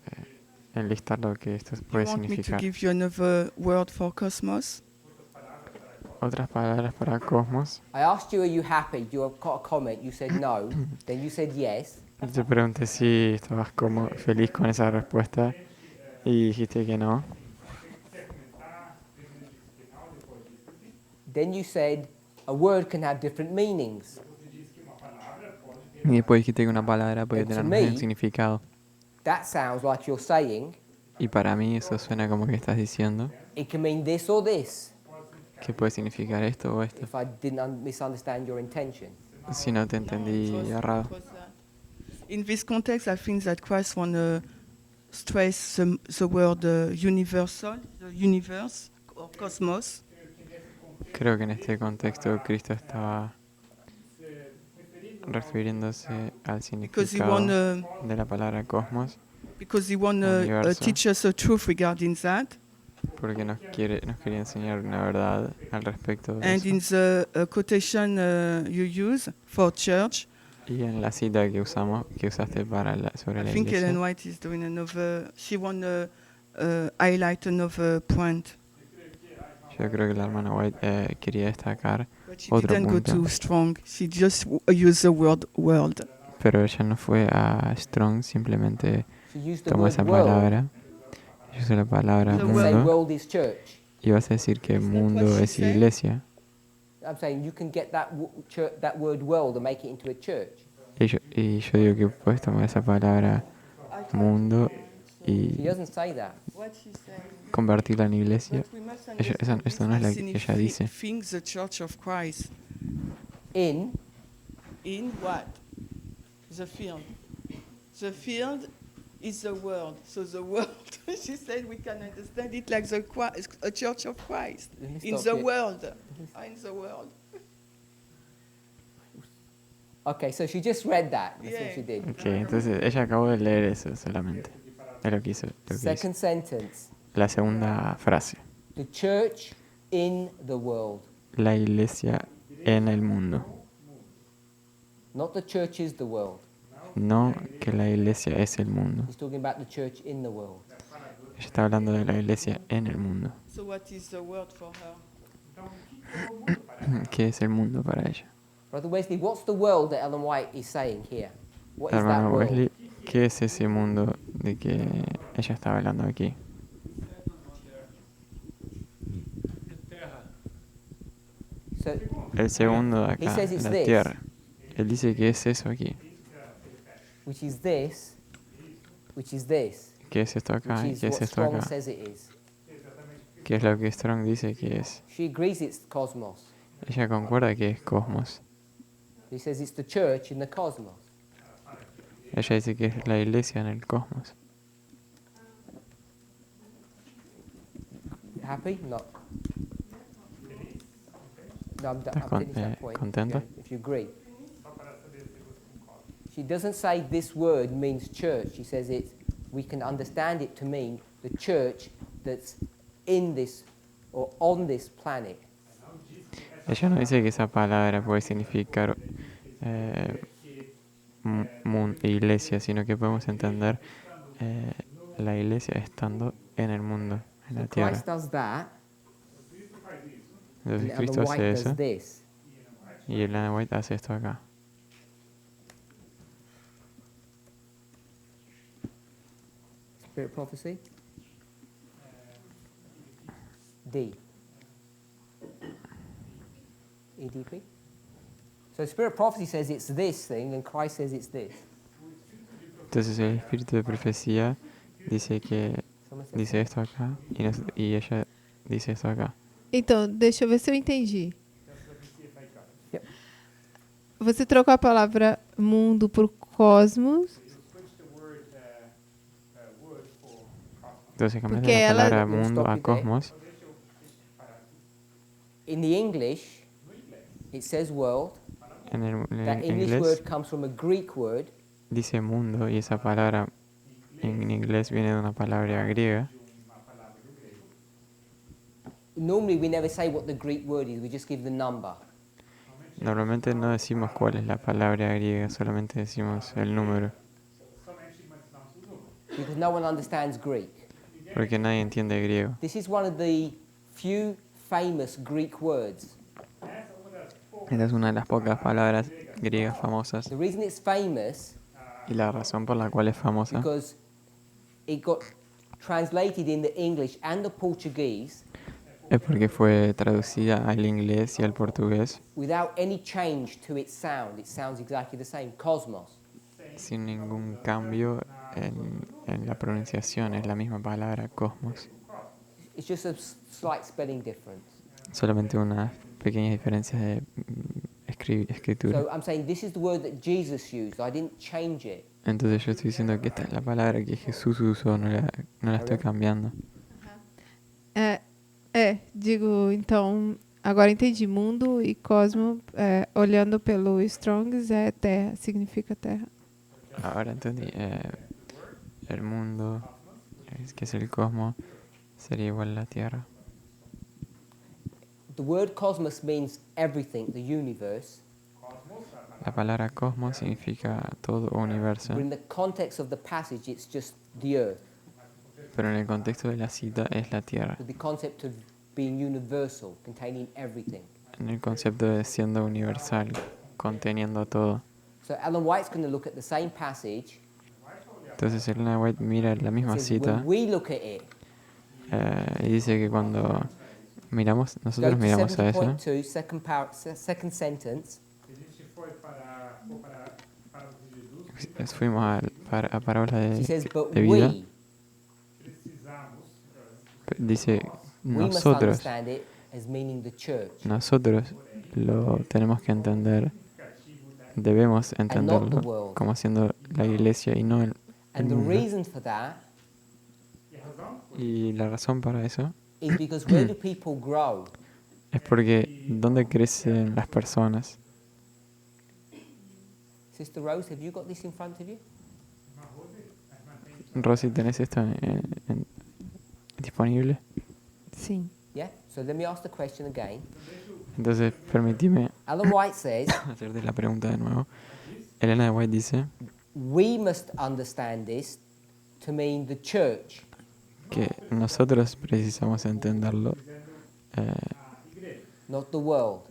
enlistar lo que esto You puede want me to significar. give you another word for cosmos? Otras palabras para cosmos. I asked you, are you happy? You got a comment. You said no. Then you said yes. Yo te pregunté si estabas como feliz con esa respuesta y dijiste que no. Then you said a word can have different meanings. Y después dijiste que una palabra puede And to tener me- más significado. That sounds like you're saying Y para mí eso suena como que estás diciendo it can mean this or this. que puede significar esto o esto. If I didn't misunderstand your intention. Si no te entendí errado. In this context, I think that Christ want to stress the word universal, the universe or cosmos. Creo que en este contexto Cristo estaba refiriéndose al Because he significado want de la palabra cosmos, because he want to Universo. teach us the truth regarding that. porque nos quería enseñar una verdad al respecto de And in eso. the quotation you use for church, Y en la cita que usaste sobre I la think Ellen iglesia, White is doing another. She want to highlight another point, yo creo que la hermana White quería destacar, but she Otro didn't go punto. too strong. She just used the word world. pero ella no fue a Strong, simplemente She used the tomó word esa world. palabra, y usó la palabra The You say mundo, world is church. y vas a decir que Is that mundo what she es said? iglesia. I'm saying you can get that that word world and make it into a church. Y yo digo que puedes tomar esa palabra mundo She y doesn't say that. What she said. convertirla en iglesia. But we must Eso understand no es lo que ella dice. Think the Church of Christ In in what? The field. The field is the world. So the world, she said, we can understand it like a Church of Christ Let me in stop the you. world. In the world. Okay, so she just read that. That's what Yeah. she did. Ok, entonces ella acabó de leer eso solamente. Es lo que hizo. Second sentence. La segunda frase. The church in the world. La iglesia en el mundo. Not the church is the world. No que la iglesia es el mundo. He's talking about the church in the world. Ella está hablando de la iglesia en el mundo. So what is the word for her? ¿Qué es el mundo para ella? Brother Wesley, what's the world that Ellen White is saying here? What is that Hermano world? Wesley, ¿qué es ese mundo de que ella estaba hablando aquí? So El segundo de He acá, says it's la this. tierra. Él dice que es eso aquí. which is this, which is this, ¿Qué es esto acá? which ¿Y is qué es what esto Strong acá? says it is. ¿Qué es lo que Strong dice que es? She agrees it's cosmos. Ella concuerda que es cosmos. He says it's the church in the cosmos. Ella dice que es la iglesia en el cosmos. happy? Not. No, I'm ¿Estás finished that point. contento? Yeah, if you agree. Só para saber se você concorda. She doesn't say this word means church. She says we can understand it to mean the church that's in this or on this planet. Ella no dice que esa palabra puede significar iglesia, sino que podemos entender la iglesia estando en el mundo, en la So tierra. Christ does that, Entonces and Cristo the hace white eso does this. y el Ellen White hace esto acá. Spirit prophecy. D. EDP. So spirit prophecy says it's this thing, and Christ says it's this. Entonces el espíritu de profecía dice que Someone said dice esto acá y ella dice esto acá. Então, deixa eu ver se eu entendi. Yep. Você trocou a palavra mundo por cosmos, Entonces cambias Porque de la ela- palabra We'll mundo stop a it there. cosmos. In the English, it says world. En el That English inglés word comes from a Greek word, dice mundo y esa palabra en inglés viene de una palabra griega. normally we never say what the Greek word is, we just give the number. Normalmente no decimos cuál es la palabra griega, solamente decimos el número, Because no one understands Greek. porque nadie entiende griego. This is one of the few famous Greek words. Esa es una de las pocas palabras griegas famosas The reason it's famous y la razón por la cual es famosa because it got translated in the English and the Portuguese es porque fue traducida al inglés y al portugués without any change to its sound. It sounds exactly the same. Cosmos. sin ningún cambio en la pronunciación, es la misma palabra, cosmos. It's just a slight spelling difference. Solamente unas pequeñas diferencias de escritura. So I'm saying this is the word that Jesus used. I didn't change it. Entonces yo estoy diciendo que esta es la palabra que Jesús usó, no la estoy cambiando. Digo, então, agora entendi. Mundo e cosmo, olhando pelo Strongs, é terra, significa terra. Ahora entendí, el mundo, que es el cosmos, sería igual a la Tierra. The word cosmos means everything, the universe. La palabra cosmos significa todo universo, But in the context of the passage, it's just the earth. pero en el contexto de la cita es la Tierra. With the concept of being universal, containing everything. En el concepto de siendo universal, conteniendo todo. So Ellen White's going to look at the same passage. Entonces Elena White mira la misma And says, cita when we look at it, y dice que cuando go nosotros to miramos a eso, 70.2, second sentence. Se a gente for para de Jesus, fuimos a parábola She says, but de vida, we precisamos dice must nosotros understand it as meaning the church Nosotros lo tenemos que entender, debemos and not the entenderlo world. como siendo la iglesia y no el And the mundo. reason for that Y la razón para eso is because where do people grow? es porque ¿dónde crecen las personas? Sister Rose, have you got this in front of you? Rosy, ¿tenés esto disponible? Sim. Yeah? So let me ask the question again. Entonces, permíteme Ellen White says, hacerte la pregunta de nuevo. Elena White dice we must understand this to mean the church. que nosotros precisamos entenderlo Not the world.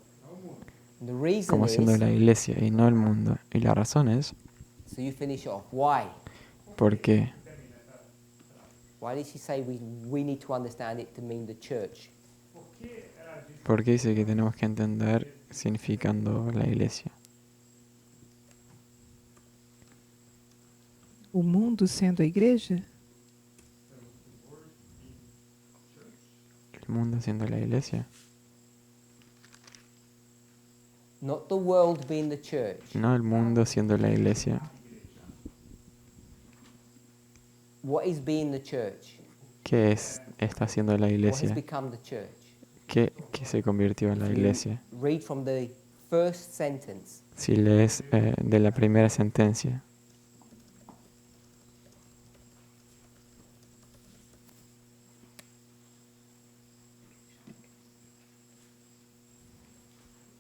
And the reason como siendo is, la iglesia y no el mundo. Y la razón es so you finish off. Why? porque Why did she say we need to understand it to mean the church? porque dice que tenemos que entender significando la iglesia. O mundo sendo a igreja? El mundo siendo la iglesia. Not the world being the church. No el mundo siendo la iglesia. What is being the church? ¿Qué ¿Qué está haciendo la What has iglesia? become the church? ¿Qué se convirtió en la If you iglesia? read from the first sentence, Si lees de la primera sentencia,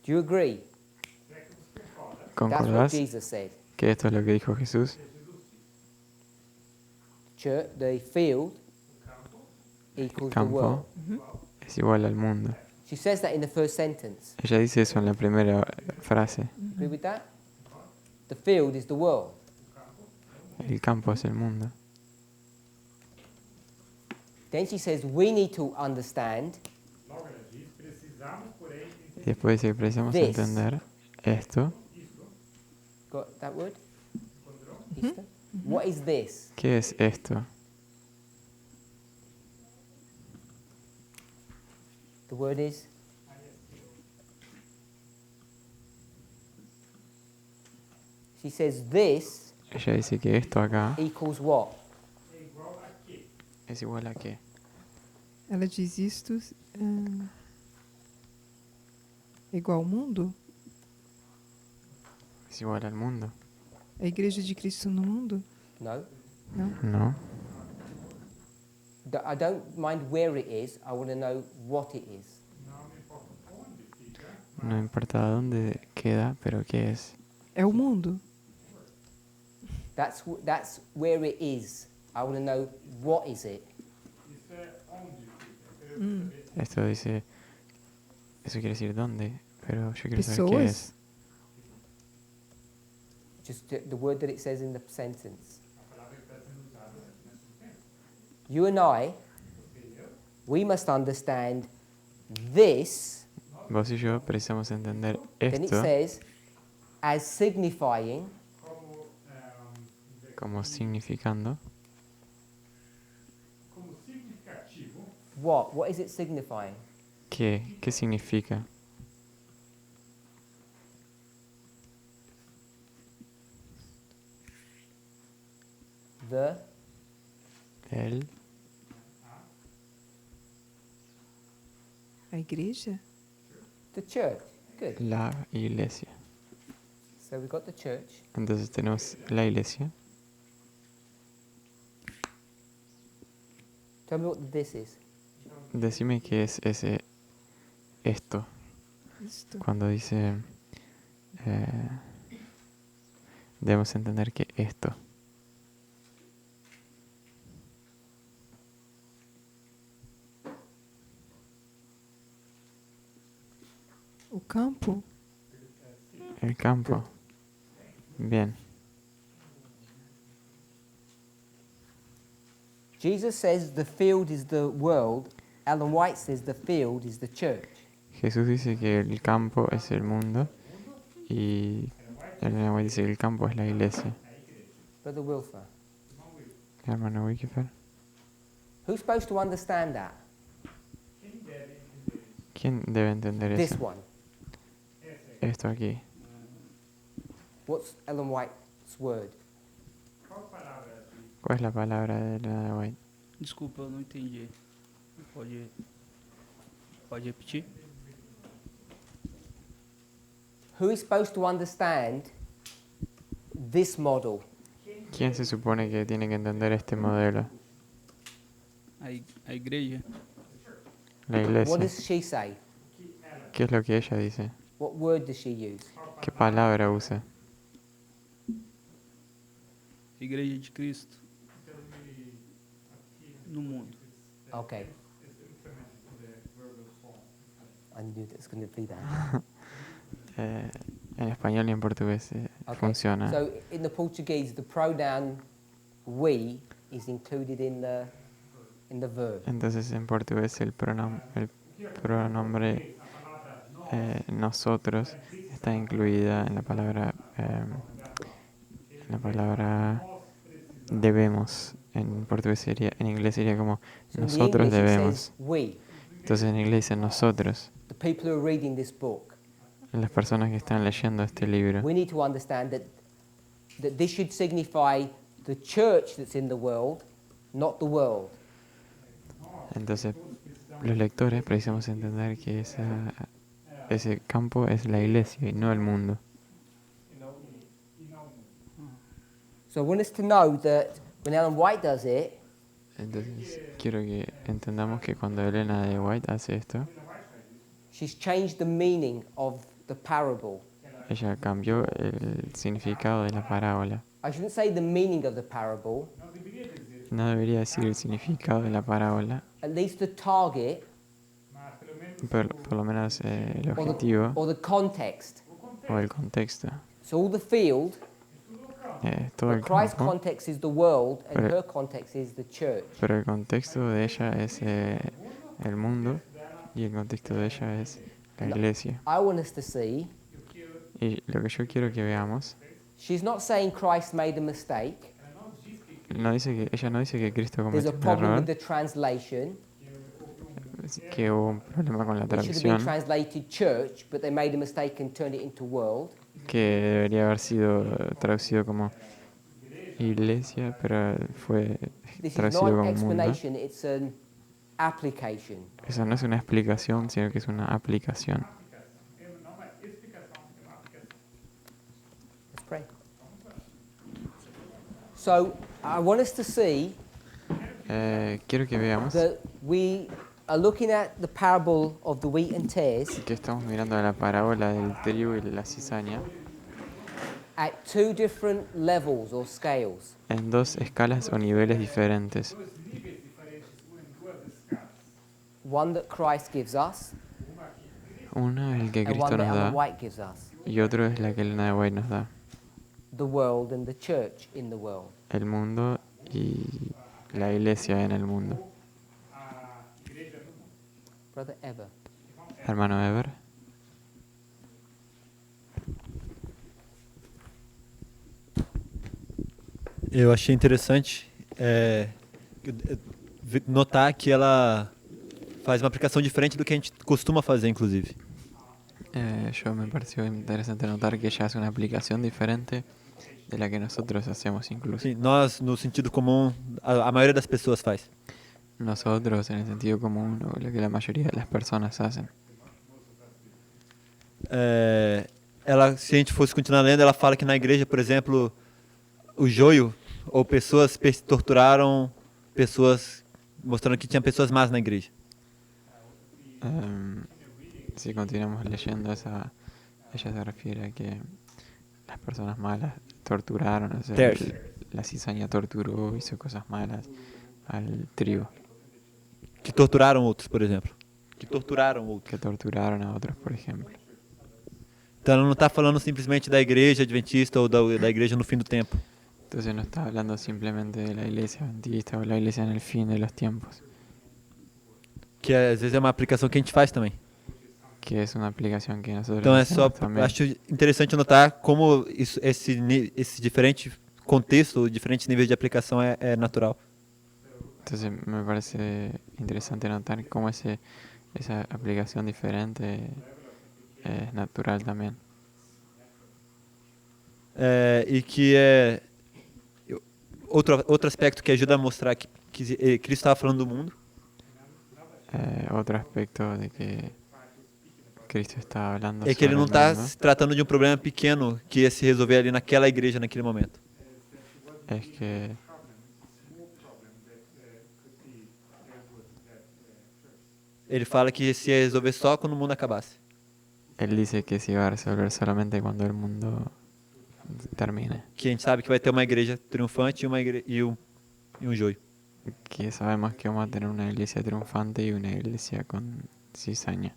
do you agree? That's what ¿concordás Jesus said. que esto es lo que dijo Jesús? Church, the field equals the Campo world. es igual al mundo. She says that in the first sentence. Ella dice eso en la primera frase. Agree with that? The field is the world. El campo es el mundo. Then she says we need to understand Logo ela diz, precisamos, porém, Y después dice que precisamos This. entender esto. isto, got that word? encontrou? Easter? What is this? ¿Qué es esto? The word is she says this Ella dice que esto acá equals what? É igual a quê? es igual a qué. Ela diz isto é igual ao mundo? Es igual al mundo. A igreja de Cristo no mundo? No. Não? No. I don't mind where it is, I want to know what it is. Não me importa onde fica, No importa dónde queda, pero qué es. É o mundo. That's where it is. I want to know what is it. isso é onde fica. Eu quero saber Esto dice, eso quiere decir dónde, pero yo quiero saber qué es. Pessoas? Just the word that it says in the sentence. a palavra que está sendo usada nesse sentença. You and I, Você e eu, we must understand this. Vos y yo precisamos entender Then it esto says as signifying como, como significando. como significativo, what? What is it signifying? ¿Qué significa? The El, A igreja? church. Good. la iglesia. So we've got the church. Entonces tenemos la iglesia. Tell me what this is. Decime qué es esto. Isto. Cuando dice, debemos entender que esto. O campo? El campo. Bien. Jesus says the field is the world. Ellen White says the field is the church. Jesús dice que el campo es el mundo y el dice que el campo es la iglesia. Brother Wilfer, Hermano Wikifer, who's supposed to understand that? ¿quién debe entender This eso? one. Esto aquí. What's Ellen White's word? qual palavra aqui? ¿Cuál es la palabra de la White? Desculpa, eu não entendi. Pode repetir? Who is supposed to understand this model? ¿Quién se supone que tiene que entender este modelo? A igreja? La What iglesia. does she say? ¿Qué es lo que ella dice? What word does she use? ¿Qué palabra usa? Igreja de Cristo no mundo. Okay. It's the implement in the verbal form. I knew that was going to be that. En español y en portugués Okay. funciona. So in the Portuguese, the pronoun we is included in the verb. Entonces en portugués el pronombre nosotros está incluida en la palabra debemos. En portugués sería, en inglés sería como So in the nosotros English it debemos. says we. Entonces en inglés dice nosotros. The people who are reading this book, Las personas que están leyendo este libro. we need to understand that this should signify the church that's in the world, not the world. Entonces, los lectores precisamos entender que ese campo es la iglesia y no el mundo. So I want us to know that when Ellen White does it, Entonces, quiero que entendamos que cuando Elena de White hace esto, she's changed the meaning of the parable. ella cambió el significado de la parábola. I shouldn't say the meaning of the parable, No debería decir el significado de la parábola, at least the target pero por lo menos el or objetivo the context. o el contexto. So all the field, Todo el but Christ's campo, context is the world and Pero- her context is the church. pero el contexto de ella es el mundo y el contexto de ella es la iglesia. I want us to see, Y lo que yo quiero que veamos, she's not saying Christ made a mistake. ella no dice que Cristo There's cometió a un problem with error, the translation. que hubo un problema con la It should have been traducción, translated church, but they made a mistake and turned it into world. que debería haber sido traducido como iglesia, pero fue This is traducido not an como mundo. explanation, it's an application. Eso no es una explicación, sino que es una aplicación. Let's pray. So I want us to see Quiero que veamos that we are looking at the parable of the wheat and tares que estamos mirando la parábola del trigo y la cizaña at two different levels or scales. en dos escalas o niveles diferentes. One that Christ gives us Uno es el que and one Cristo that nos Ellen da White gives us. y otro es la que Elena de White nos da. The world and the church in the world. El mundo y la iglesia en el mundo. Brother Ever. Hermano Ever. Eu achei interessante notar que ela faz uma aplicação diferente do que a gente costuma fazer, inclusive. Yo me pareció interesante notar que ella hace una aplicación diferente de la que nosotros hacemos incluso. Sim, nós, no sentido comum, a maioria das pessoas faz. Nosotros, en el sentido común, o lo que la mayoría de las personas hacen. Ela, se a gente fosse continuar lendo, ela fala que na igreja, por exemplo, o joio, ou pessoas torturaram pessoas, mostrando que tinha pessoas más na igreja. Si continuamos leyendo ella se refiere a que las personas malas torturaron, o sea, la cizaña torturó, hizo cosas malas al trigo. Que torturaram outros, por exemplo. Que torturaram outros. Que torturaron a otros, por ejemplo. Então ela não está falando simplesmente da igreja adventista ou da igreja no fim do tempo. Entonces no está hablando simplemente de la iglesia adventista o la iglesia en el fin de los tiempos. Que às vezes é uma aplicação que a gente faz também. Que es una aplicación que nosotros Então é hacemos só, también. acho interessante notar como esse diferente contexto, diferentes níveis de aplicação é natural. Entonces me parece interesante notar cómo esa aplicación diferente es natural también. E que é outro aspecto que ajuda a mostrar que Cristo estava falando do mundo. Otro aspecto de que Cristo está hablando É que ele sobre não el está mundo se tratando de um problema pequeno que ia se resolver ali naquela igreja naquele momento. es que Ele fala que se ia resolver só quando o mundo acabasse. Él dice que se va a resolver solamente cuando el mundo termine. Que a gente sabe que vai ter uma igreja triunfante e um joio. Que sabemos que vamos a tener una iglesia triunfante y una iglesia con cizaña.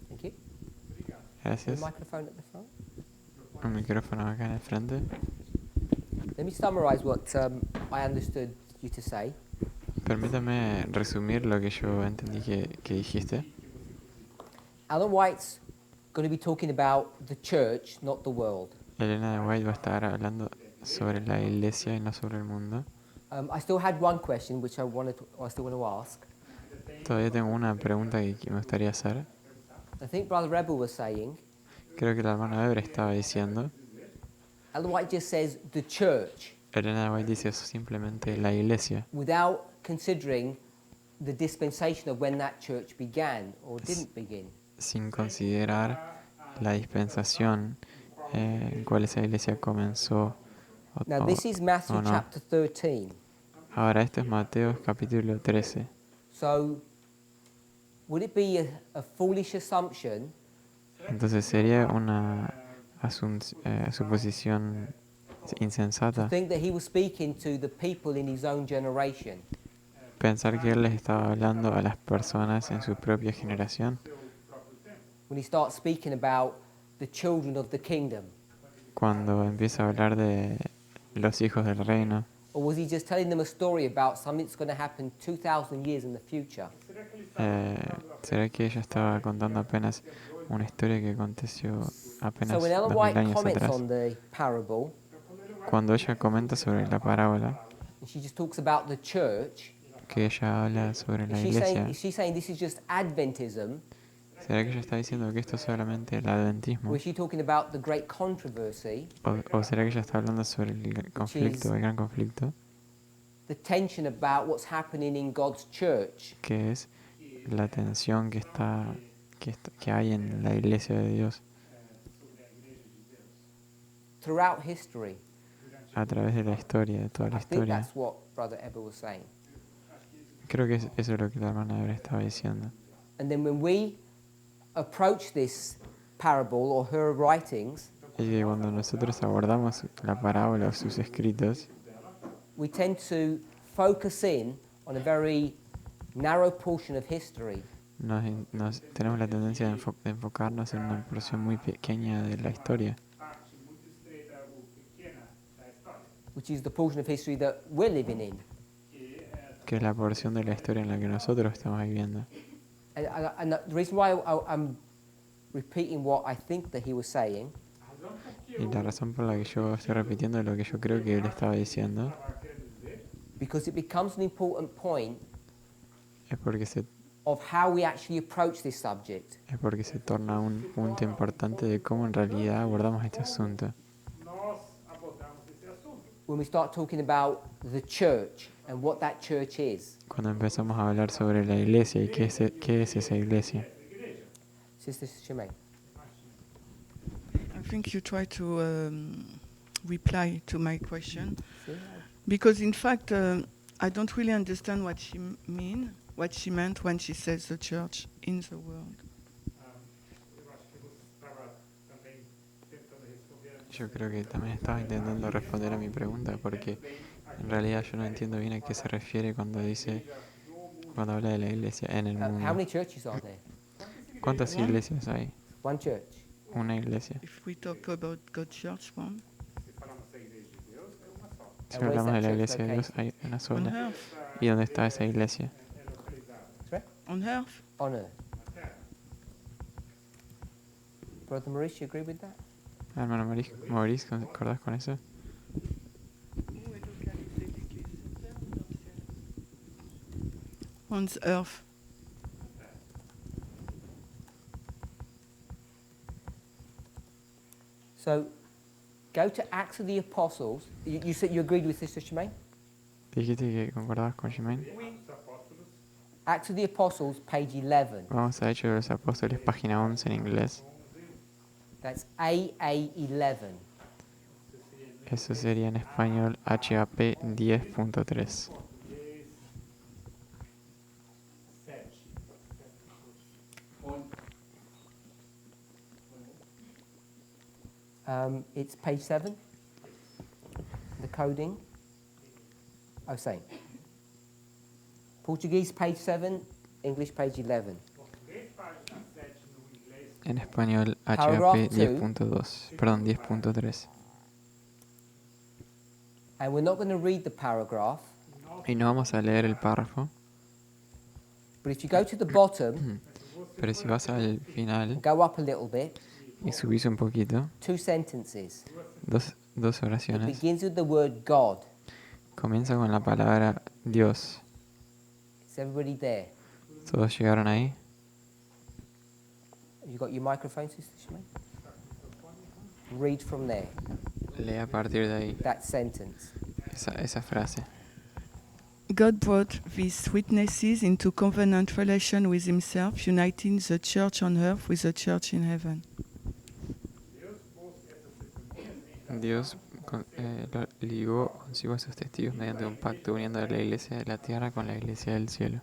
Thank you. Gracias. The microphone at the front. Un micrófono acá en el frente. Let me summarize what I understood you to say. Permítame resumir lo que yo entendí que dijiste. Ellen White's going to be talking about the church, not the world. Elena de White va a estar hablando sobre la iglesia y no sobre el mundo. I still had one question which I still want to ask. Todavía tengo una pregunta que me gustaría hacer. I think Brother Rebel was saying, Creo que el hermano Ebre estaba diciendo Ellen White just says the church. Elena White dice eso, simplemente la iglesia, without considering the dispensation of when that church began or didn't begin. sin considerar la dispensación en cual esa iglesia comenzó Now, this is Matthew o no. chapter 13. Ahora, esto es Mateo capítulo 13. So, would it be a foolish assumption Entonces sería una suposición to insensata think that he was speaking to the people in his own generation? pensar que él les estaba hablando a las personas en su propia generación When he starts speaking about the children of the kingdom? cuando empieza a hablar de los hijos del reino. Or was he just telling them a story about something that's going to happen 2,000 years in the future? ¿Será que ella estaba contando apenas una historia que aconteció apenas So when Ellen 2000 White años comments atrás? on the parable, Cuando ella comenta sobre la parábola, and she just talks about the church, que ella habla sobre la is iglesia, she saying this is just Adventism, ¿será que ella está diciendo que esto es solamente el adventismo? or is she talking about the great controversy, ¿O será que ella está hablando sobre el conflicto, el gran conflicto, the tension about what's happening in God's church? que es la tensión que hay en la iglesia de Dios Throughout history. a través de la historia, de toda la I think historia? that's what Brother Eber was saying. Creo que eso es lo que la hermana Ebra estaba diciendo. And then when we approach this parable or her writings, Y que cuando nosotros abordamos la parábola o sus escritos, we tend to focus in on a very narrow portion of history, tenemos la tendencia de enfocarnos en una porción muy pequeña de la historia, which is the portion of history that we're living in. que es la porción de la historia en la que nosotros estamos viviendo. And the reason why I'm repeating what I think that he was saying Y la razón por la que yo estoy repitiendo lo que yo creo que él estaba diciendo because it becomes an important point es porque se of how we actually approach this subject. torna un punto importante de cómo en realidad abordamos este asunto. When we start talking about the church and what that church is. Cuando empezamos a hablar sobre la iglesia y qué es esa iglesia. Sister Shemaine. I think you try to reply to my question, because in fact I don't really understand what she meant when she says the church in the world. Yo creo que también estaba intentando responder a mi pregunta porque en realidad yo no entiendo bien a qué se refiere cuando habla de la iglesia en el How mundo. many churches are there? ¿Cuántas iglesias hay? One church. Una iglesia. If we talk about God's church, one. Si hablamos de la iglesia de Dios, hay una On sola. earth. ¿Y dónde está esa iglesia? On earth. On earth. Brother Maurice, you agree with that? Hermano Maurice, ¿concordás con eso? On earth. So, go to Acts of the Apostles. You said you agreed with Sister Shemaine? ¿Dijiste que concordabas con Jiménez? Acts of the Apostles, page 11. Vamos a Hechos de los Apóstoles, página 11 en inglés. That's AA11. Eso sería en español HAP 10.3. It's page 7. The coding. Oh, same. Portuguese, page 7. English, page 11. En español HAP Paragraph 10.2. Perdón, 10.3. And we're not going to read the paragraph, Y no vamos a leer el párrafo, but if you go to the bottom, pero si vas al final go up a little bit, y subís un poquito, 2 sentences. dos It oraciones, begins with the word God. comienza con la palabra Dios. Is everybody there? ¿Todos llegaron ahí? Have you got your microphone, Sister Shemaine? Read from there, Lee a partir de ahí that sentence. esa frase. God brought these witnesses into covenant relation with himself, uniting the church on earth with the church in heaven. Dios lo ligó consigo a sus testigos mediante un pacto uniendo a la iglesia de la tierra con la iglesia del cielo.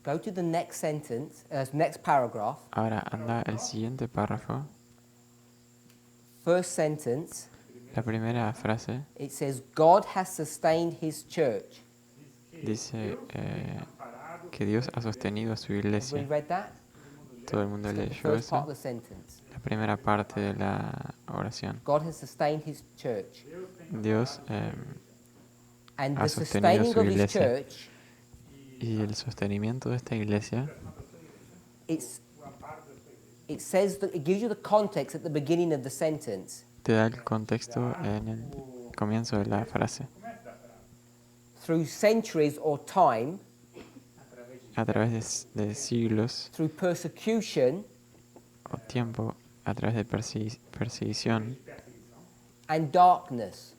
Go to the next sentence, next paragraph. Ahora anda el siguiente párrafo. First sentence. La primera frase It says, God has sustained his church. dice que Dios ha sostenido a su iglesia. Have we read that? Todo el mundo It's the leyó first part eso. of the sentence. La primera parte de la oración. God has sustained his church. Dios And ha the sostenido sustaining su of his iglesia. church, Y el sostenimiento de esta iglesia it says that it gives you the context at the beginning of the sentence. te da el contexto en el comienzo de la frase. Through centuries or time, A través de siglos through persecution o tiempo, a través de perseguición, and darkness.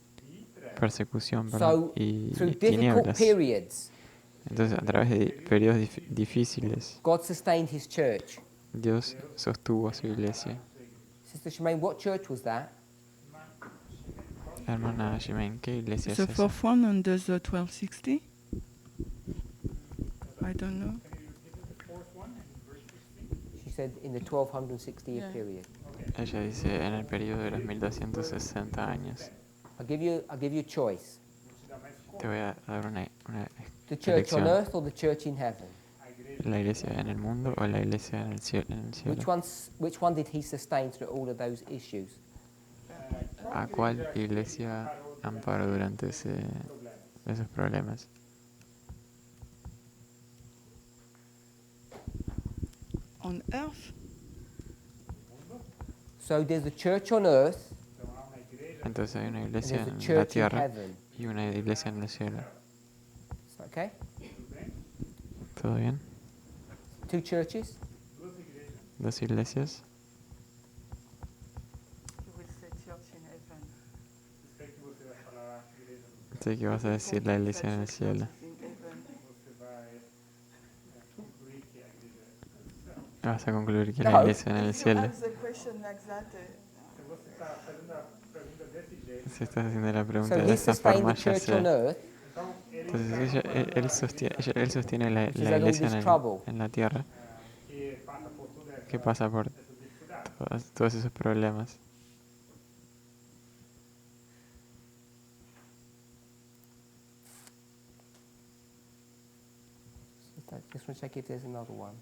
persecución So, y through difficult tinieblas. periods, Entonces, a través de periodos difíciles, God sustained his church. Dios sostuvo a su iglesia. Sister Shemaine, what church was that? Hermana Jiménez, ¿qué iglesia es The esa? fourth one under the 1260? I don't know. She said in the 1260 year Yeah. period. Ella dice en el periodo de los 1260 años. I'll give you a choice. Te voy a dar una The church on elección. earth or the church in heaven? ¿La iglesia en el mundo o la iglesia en el cielo? Which one did he sustain through all of those issues? ¿A cuál iglesia amparó durante esos problemas? On earth? So there's a church on earth Entonces hay una and iglesia there's a en la church in tierra heaven. y una iglesia en el cielo. Okay? ¿Todo bien? Two churches? ¿Dos iglesias? Sé que vas a decir la iglesia en el cielo. Vas a concluir que la No. iglesia en el cielo. Si estás haciendo la pregunta So de he esta sustained forma, the ya church sé. on earth. Entonces él sostiene la She's had all iglesia this trouble. en la tierra, que pasa por todos esos problemas. Just want to check if there's another one.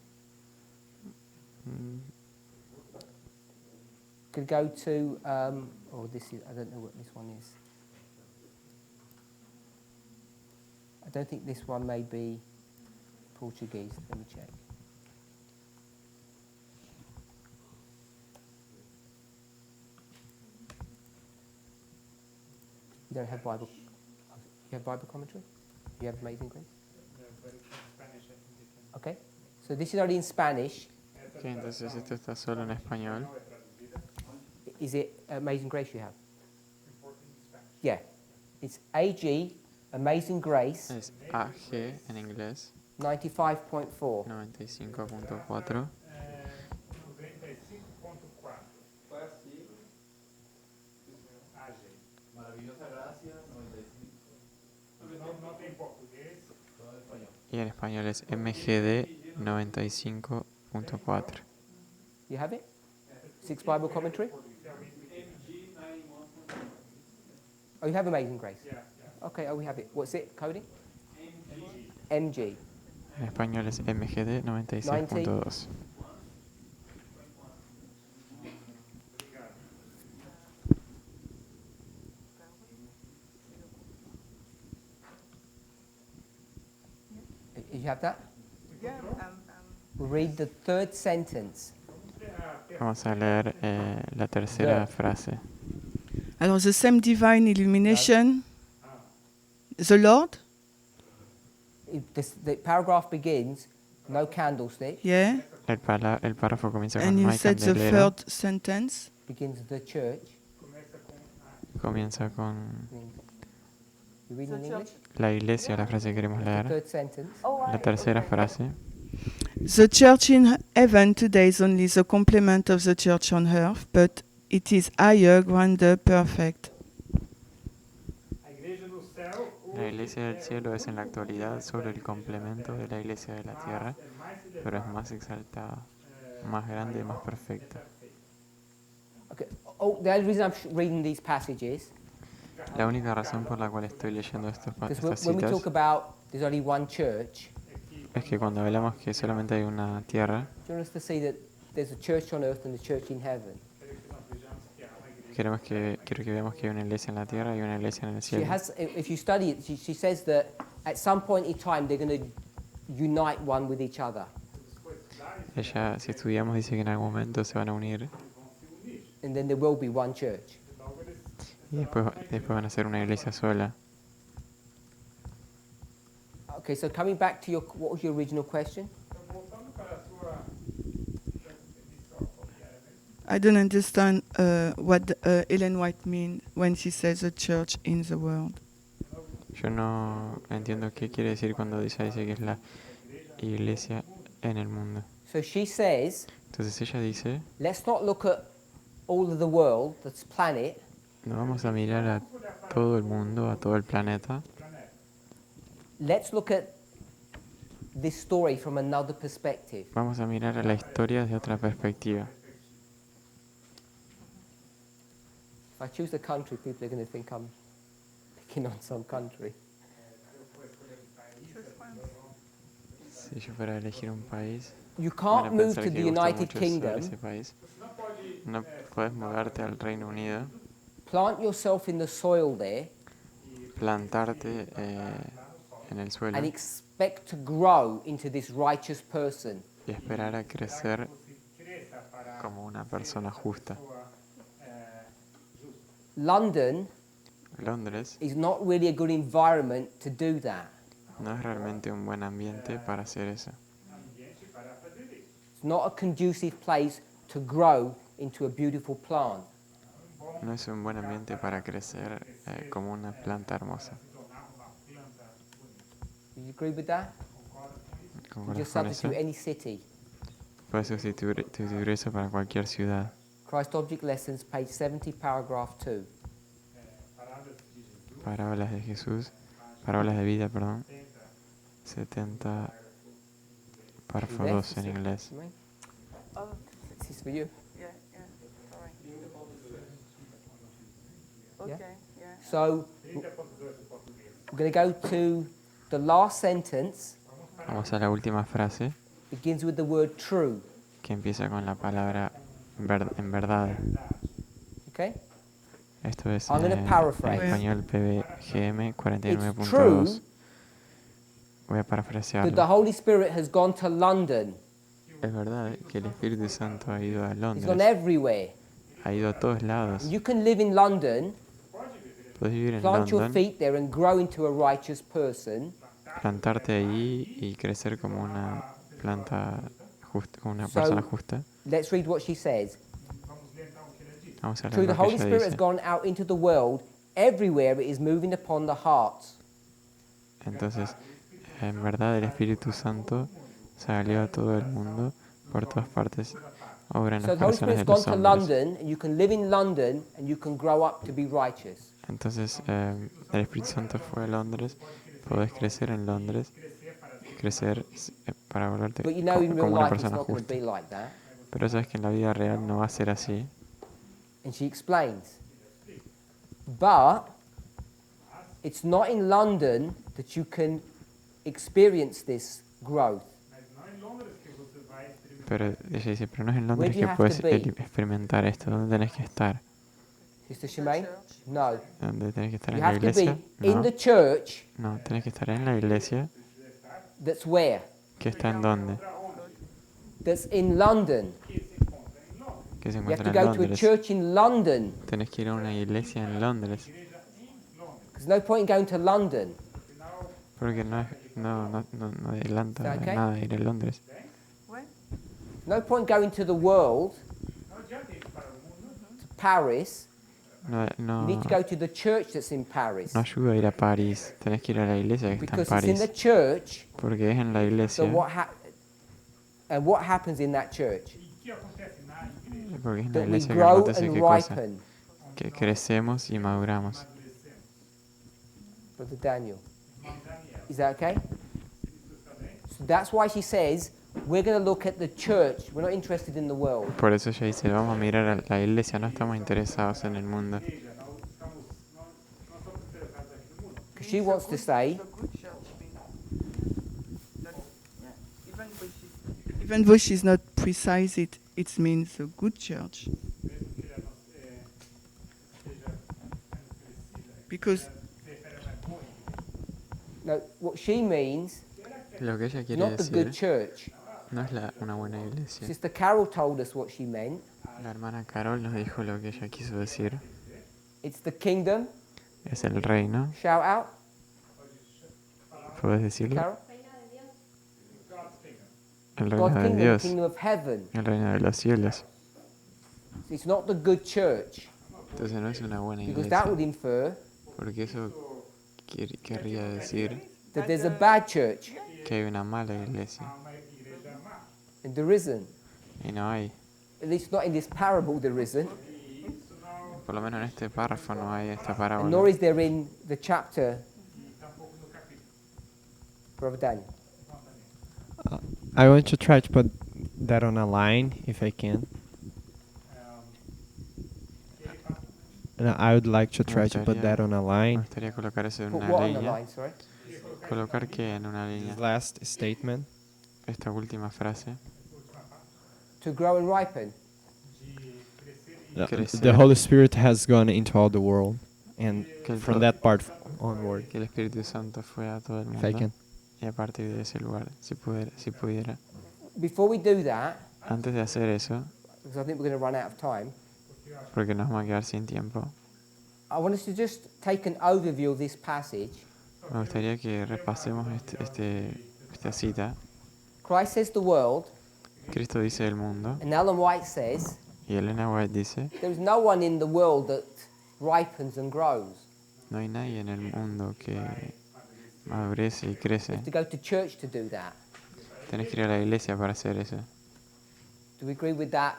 Mm, Could go to, this is, I don't know what this one is. I don't think this one may be Portuguese. Let me check. You don't have Bible. You have Bible commentary? You have Amazing Grace? Okay. So this is only in Spanish. ok, entonces esto está solo en español. Is it Amazing Grace you have? Yeah. It's AG, Amazing Grace, Es AG en inglés, 95.4. 95.4. Y en español es MGD 95.4. You have it? Six Bible Commentary? Oh, you have Amazing Grace? Okay, oh, we have it. What's it, coding? MG. En español es MGD 96.2. You have that? Yeah, We'll read the third sentence. Vamos a leer la tercera frase. Alors, the same divine illumination, the Lord, The paragraph begins, no candlestick, yeah, El párrafo comienza con and no you hay said the candelero. third sentence, begins the church. Comienza con You reading in English? La iglesia, la frase que queremos The leer. third sentence. La tercera frase. The church in heaven today is only the complement of the church on earth, but it is higher, grander, perfect. A igreja no céu La iglesia del cielo es en la actualidad solo el complemento de la iglesia de la tierra, pero es más exaltada, más grande y más perfecta. Okay. Oh, the only reason I'm reading these passages La única razón por la cual estoy leyendo estas because when we citas talk about there's only one church, es que cuando hablamos que solamente hay una tierra, do you want us to see that there's a church on earth and a church in heaven? quiero que veamos que hay una iglesia en la tierra y una iglesia en el She cielo. has, if you study it, she says that at some point in time they're going to unite one with each other. Ella, si estudiamos, dice que en algún momento se van a unir And then there will be one church. y después van a ser una iglesia sola. Okay, so coming back to what was your original question? voltando para a sua I don't understand what Ellen White means when she says a church in the world. Yo no entiendo qué quiere decir cuando dice que es la iglesia en el mundo. So she says, Entonces ella dice, let's not look at all of the world, this planet, no vamos a mirar a todo el mundo, a todo el planeta. let's look at this story from another perspective. Vamos a mirar a la historia desde otra perspectiva. If I choose a country, people are going to think I'm picking on some country. Si yo fuera a elegir un país, You van a can't move pensar to que the gusta United mucho sobre Kingdom, ese país. No puedes mudarte al Reino Unido, plant yourself in the soil there, plantarte en el suelo and expect to grow into this righteous person. y esperar a crecer como una persona justa. London Londres is not really a good environment to do that. no es realmente un buen ambiente para hacer eso. It's not a conducive place to grow into a beautiful plant. No es un buen ambiente para crecer como una planta hermosa. Do you agree with that? You ¿Concuerdas just con eso? substitute any city. Puedes sustituir eso para cualquier ciudad. Christ Object Lessons, page 70, paragraph 2. Parábolas de Jesús, parábolas de vida, perdón. 70, párrafo 2 en inglés. This is for you. Yeah? So, we're going to go to the last sentence. Vamos a la última frase, Begins with the word true. que empieza con la palabra en verdad. Okay? Esto es I'm gonna en paraphrase. español PBGM It's 49.2. true Voy a that the parafrasearlo. Holy Spirit has gone to London. Es verdad que el Espíritu Santo ha ido a He's gone Londres, everywhere. ha ido a todos lados. You can live in London, Puedes vivir en plant your London, feet there and grow into a righteous person. plantarte ahí y crecer como una planta justa, como una So- persona justa. Let's read what she says. Vamos a True, leer the lo que Holy ella Spirit has dice. gone out into the world. Everywhere it is moving upon the hearts. Entonces, en verdad el Espíritu Santo salió a todo el mundo, por todas partes, obra en So los the Holy corazones Spirit's de gone los to hombres. London, and you can live in London, and you can grow up to be righteous. Entonces, el Espíritu Santo fue a Londres, podés crecer en Londres, crecer para volverte But you know, in real como una life, it's persona not going to justa. be like that. Pero sabes que en la vida real no va a ser así. And she explains. But it's not in London that you can experience this growth. Pero ella dice, pero no es en Where Londres do you que have puedes to be? experimentar esto. ¿Dónde tenés que estar? Sister Shemaine? No. ¿Dónde tenés que estar? You ¿En la have to iglesia? be in No, the church no, tenés que estar en la iglesia. that's where? ¿Que está en dónde? That's in London. Que se You have encuentra to en go to a Londres. church in London. Tenés que ir a una iglesia en Londres. There's no point in going to London. Porque no adelanta Is that okay? nada ir a Londres. No point going to the world, to Paris, no, You need to go to the church that's in Paris. no ayuda a ir a París, tenés que ir a la iglesia que está en Because it's in the París, church porque es en la that iglesia, what happens in that church. porque es en la That we iglesia que grow acontece and qué cosa, ripen. que crecemos y maduramos. Brother Daniel. Is that okay? So that's why she says, we're going to look at the church. We're not interested in the world. Por eso ella dice, vamos a mirar a la iglesia, no estamos interesados en el mundo. Because she wants to say, even though she's not precise, it means a good church. Because no, what she means, Lo que ella quiere not the good decir church. no es una buena iglesia. Sister Carol told us what she meant. La hermana Carol nos dijo lo que ella quiso decir. It's the kingdom. Es el reino. Shout out. ¿Puedes decirlo? Carol? El God's reino de kingdom, the Dios. kingdom of heaven. El reino de los cielos. So it's not the good church. Entonces no es una buena Because that iglesia. would infer Porque eso querría decir that there's a bad church. que hay una mala iglesia. And there isn't. Y no hay. At least not in this parable there isn't. Por lo menos en este párrafo no hay esta And parábola. nor is there in the chapter. Brother Daniel. I want to try to put that on a line, if I can. And I would like to try to put that on a Me line. gustaría colocar eso en Put una what on the línea. line, sorry? ¿Colocar qué en una línea? This last statement. Esta última frase. To grow and ripen. The Holy Spirit has gone into all the world. And Que el from to- that part onward. Que el Espíritu Santo fue a todo el If I mundo. can. Y a partir de ese lugar, si pudiera. Before we do that, Antes de hacer eso, because I think we're going to run out of time, porque nos vamos a quedar sin tiempo, I want us to just take an overview of this passage. me gustaría que repasemos esta cita. Christ says the world, Cristo dice el mundo, and Ellen White says, y Elena White dice, there is no one in the world that ripens and grows. no hay nadie en el mundo que madurece y You crece. have to go to church to do that. Tenés que ir a la iglesia para hacer eso. Do we agree with that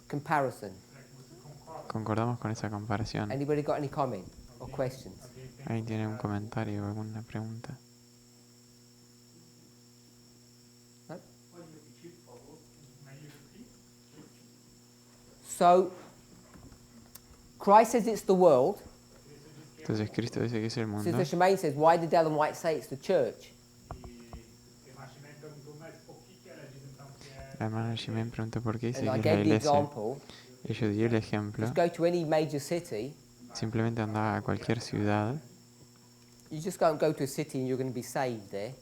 comparison? Concordamos con esa comparación. Anybody got any comment or questions? ¿Alguien tiene un comentario o alguna pregunta? No? So, Christ says it's the world. Entonces Cristo dice que es el mundo. Sister Shemaine says, why did Ellen White say it's the church? La hermana Shimon preguntó por qué dice And que I es la gave the iglesia. example. Y yo di el ejemplo. Just go to any major city. Simplemente andaba a cualquier ciudad. You just go to a city and you're going to be saved there.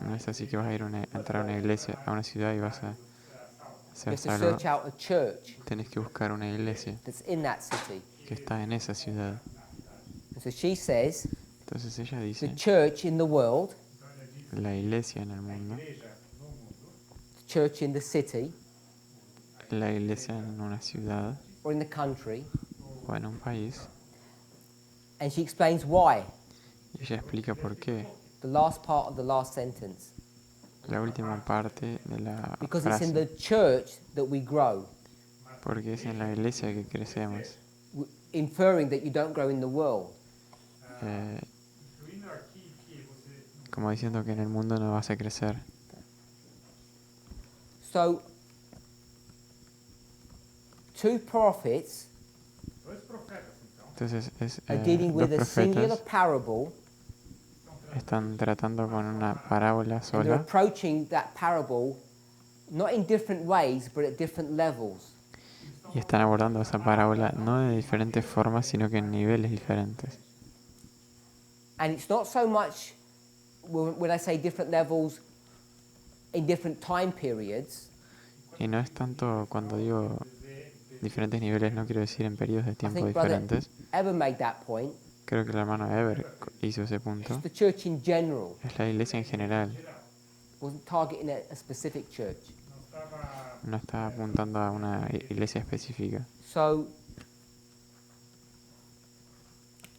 No es así que vas a ir a entrar a una iglesia, a una ciudad y vas a You ser have to salvo. search out a church Tenés que buscar una iglesia that's in that city. que está en esa ciudad. And so she says, Entonces ella the dice, church in the world, la iglesia en el mundo, the church in the city, la iglesia en una ciudad or in the country, o en un país. and she explains why. Y ella explica por qué. The last part of the last sentence. La última parte de la Because it's in frase. the church that we grow, Porque es en la iglesia que crecemos. inferring that you don't grow in the world. Eh, como diciendo que en el mundo no vas a crecer. So, two prophets Entonces are dealing los with a singular profetas parable, están tratando con una parábola and they're sola approaching that parable not in different ways, but at different levels. y están abordando esa parábola no de diferentes formas, sino que en niveles diferentes. And it's not so much, when I say different levels, in different time periods. Y no es tanto cuando digo diferentes niveles, no quiero decir en periodos de I tiempo think Brother diferentes. Ever made that point. Creo que el hermano Ever hizo ese punto. It's the church in general. Es la iglesia en general. Wasn't targeting a specific church. No está apuntando a una iglesia específica. So,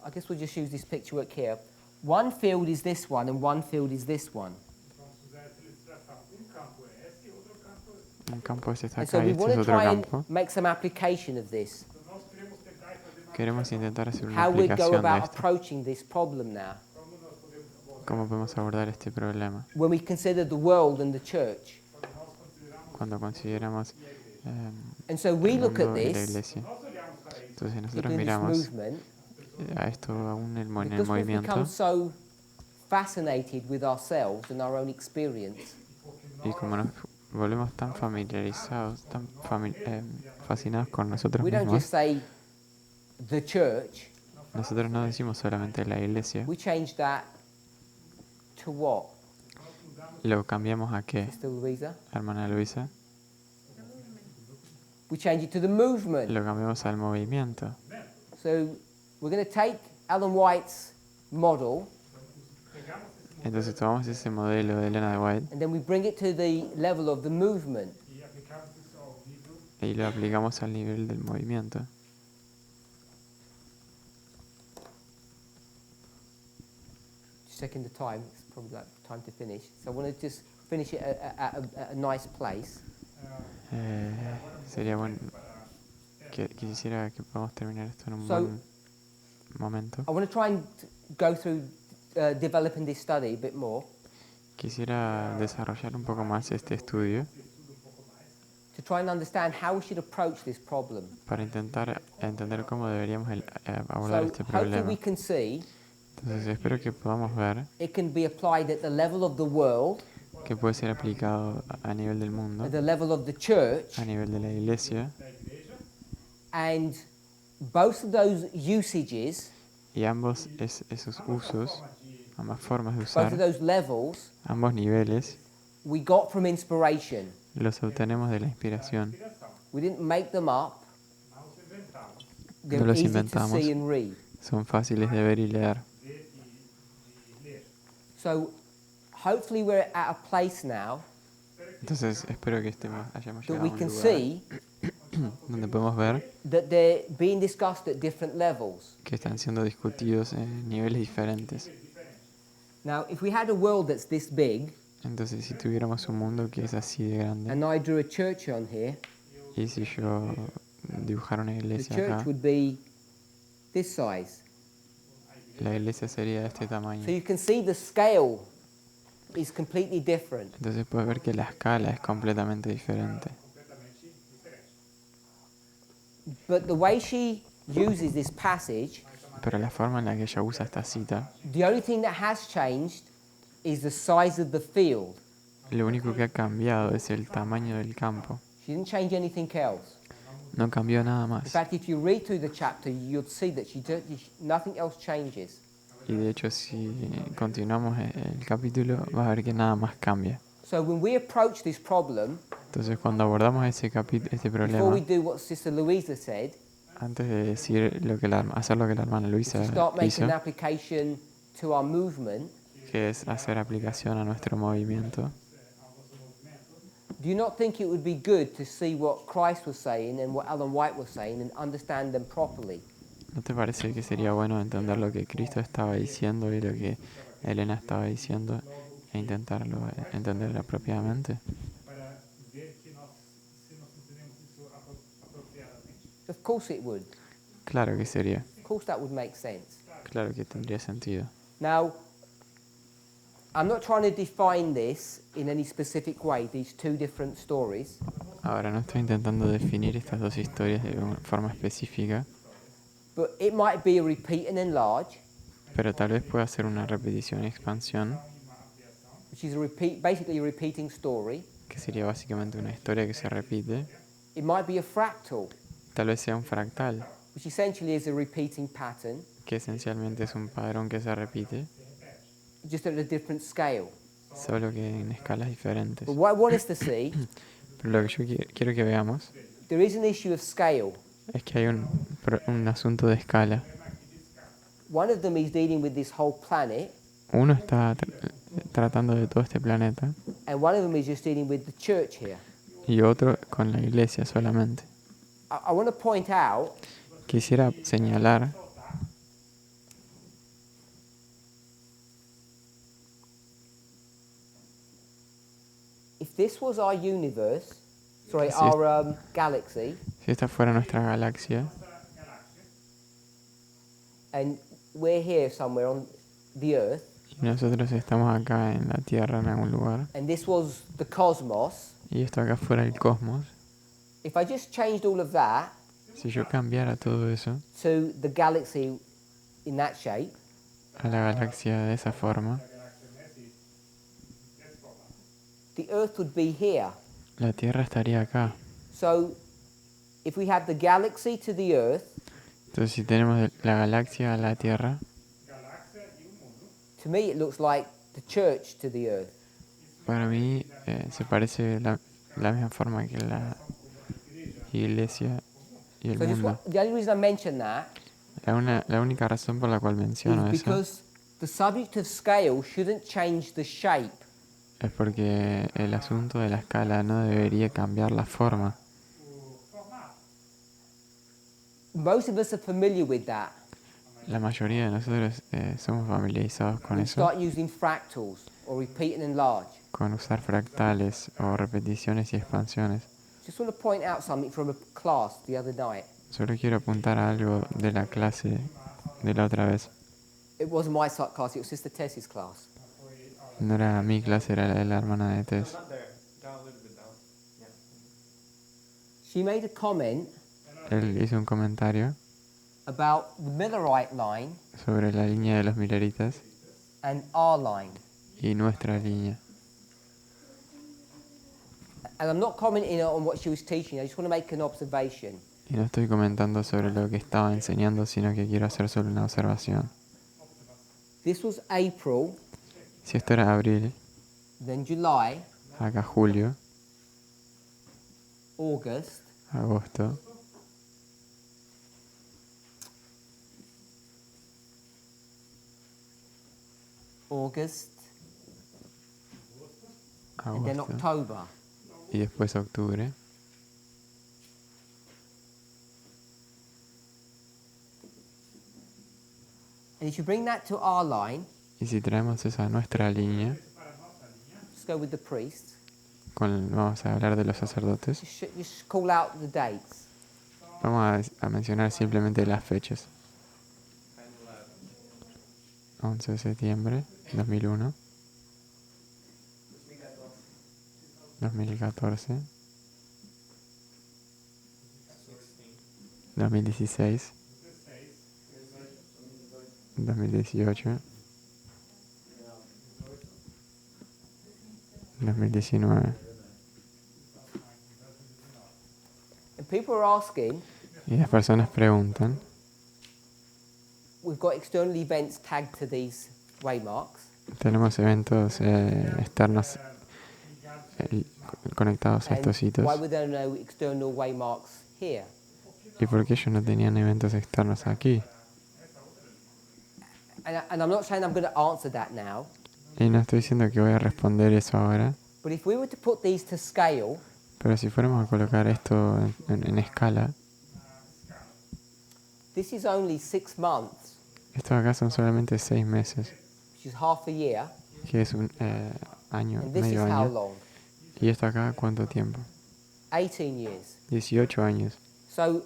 I guess we'll just use this picture work here. One field is this one and one field is this one. Un campo es este And so acá y we este want es to otro try and campo. make some application of this. Queremos intentar hacer una How we go aplicación de about esto. approaching this problem now. ¿Cómo podemos abordar este problema? When we consider the world and the church. Cuando consideramos And so we el look at mundo y la this, iglesia. Entonces nosotros keeping this miramos movement, a esto aún en el because we've become movimiento so fascinated with ourselves and our own experience. y como nos volvemos tan familiarizados, tan fascinados con nosotros We don't mismos, just say the church. nosotros no decimos solamente la iglesia, We change that to what? lo cambiamos a qué, Sister Louisa? hermana Luisa, We change it to the movement. lo cambiamos al movimiento. So we're going to take Ellen White's model Entonces tomamos ese modelo de Elena de White and then we bring it to the level of the movement. y lo aplicamos al nivel del movimiento. Just checking the time, it's probably like time to finish. So I want to just finish it at a nice place. Sería bueno que quisiera que podamos terminar esto en un So, buen momento. I want to try and go through developing this study a bit more Quisiera desarrollar un poco más este estudio to try and understand how we should approach this problem. para intentar entender cómo deberíamos abordar So este hopefully problema. we can see Entonces espero que podamos ver it can be applied at the level of the world, que puede ser aplicado a nivel del mundo, at the level of the church, a nivel de la iglesia, and both of those usages, y ambos esos usos, ambas formas de both usar, of those levels, ambos niveles, we got from inspiration. los obtenemos de la inspiración. We didn't make them up. No They're los easy to inventamos, see and read. son fáciles de ver y leer. So hopefully we're at a place now Entonces espero que hayamos that llegado we a un can lugar see donde podemos ver that they're being discussed at different levels. que están siendo discutidos en niveles diferentes. Now, if we had a world that's this big, Entonces si tuviéramos un mundo que es así de grande, and I drew a church on here, y si yo dibujara una the iglesia church acá, would be this size. la iglesia sería de este So tamaño. you can see the scale is completely different. Entonces puedes ver que la escala es completamente diferente. But the way she uses this passage, Pero la forma en la que ella usa esta cita, the only thing that has changed is the size of the field. lo único que ha cambiado es el tamaño del campo. She didn't change anything else. No cambió nada In más. fact, if you read through the chapter, you'll see that nothing else changes. Y de hecho, si continuamos el capítulo, vas a ver que nada más cambia. So when we approach this problem, Entonces, cuando abordamos este before problema, we do what Sister Louisa said, antes de decir hacer lo que la hermana to Luisa start making hizo, an application to our movement, que es hacer aplicación a nuestro movimiento, do you not think it would be good to see what Christ was saying and what Ellen White was saying and understand them properly? ¿no te parece que sería bueno entender lo que Cristo estaba diciendo y lo que Elena estaba diciendo e intentarlo entender apropiadamente? Of course it would. Claro que sería. Of course that would make sense. Claro que tendría sentido. Now, I'm not trying to define this in any specific way, these two different stories, Ahora no estoy intentando definir estas dos historias de una forma específica, but it might be a repeat and enlarge, pero tal vez pueda ser una repetición y expansión, which is basically a repeating story. que sería básicamente una historia que se repite. It might be a fractal, Tal vez sea un fractal, which essentially is a repeating pattern, que esencialmente es un padrón que se repite, just at a different scale. solo que en escalas diferentes. But what I want us to see, Pero lo que yo quiero que veamos there is an issue of scale. es que hay un asunto de escala. One of them is dealing with this whole planet, Uno está tratando de todo este planeta and one of them is just dealing with the church here. y otro con la iglesia solamente. I want to point out Quisiera señalar if this was our universe, sorry, Sí. our galaxy, Si esta fuera nuestra galaxia and we're here somewhere on the Earth, y nosotros estamos acá en la Tierra en algún lugar and this was the cosmos, y esto acá fuera el cosmos, if I just changed all of that si yo cambiara todo eso to the galaxy in that shape, a la galaxia de esa forma, the Earth would be here. la Tierra estaría acá. So, if we have the galaxy to the Earth, Entonces si tenemos la galaxia a la Tierra, to me it looks like the church to the Earth. para mí se parece la misma forma que la iglesia y el So mundo. the only reason I mention that La única razón por la cual menciono is eso because the subject of scale shouldn't change the shape. es porque el asunto de la escala no debería cambiar la forma. Most of us are familiar with that. La mayoría de nosotros somos familiarizados con We eso, start using fractals or repeat and enlarge. con usar fractales o repeticiones y expansiones. Just want to point out something from a class the other night. Solo quiero apuntar a algo de la clase de la otra vez. It wasn't my class, it was Sister Tess's class. No era mi clase, era la de la hermana de Tess. She made a comment Él hizo un comentario about the Millerite line sobre la línea de los mileritas and our line. y nuestra línea. And I'm not commenting on what she was teaching, I just want to make an observation. Y no estoy comentando sobre lo que estaba enseñando, sino que quiero hacer solo una observación. This was April, Si esto era abril, then July, acá julio, August, agosto, and then agosto October. y después octubre. And if you bring that to our line, Y si traemos eso a nuestra línea, just go with the priests, vamos a hablar de los sacerdotes, just call out the dates. vamos a mencionar simplemente las fechas. 11 de septiembre 2001, 2014, 2016, 2018, 2019. And people are asking, Y las personas preguntan, we've got external events tagged to these waymarks. tenemos eventos externos conectados a And estos hitos. why were there no external waymarks here? ¿Y por qué ellos no tenían eventos externos aquí? And I'm not saying I'm going to answer that now, Y no estoy diciendo que voy a responder eso ahora, but if we were to put these to scale, pero si fuéramos a colocar esto en escala, this is only 6 months, estos acá son solamente 6 meses, which is half a year, que es un año, and this is medio how año. long? ¿Y esto acá cuánto tiempo? 18 years. 18 años. So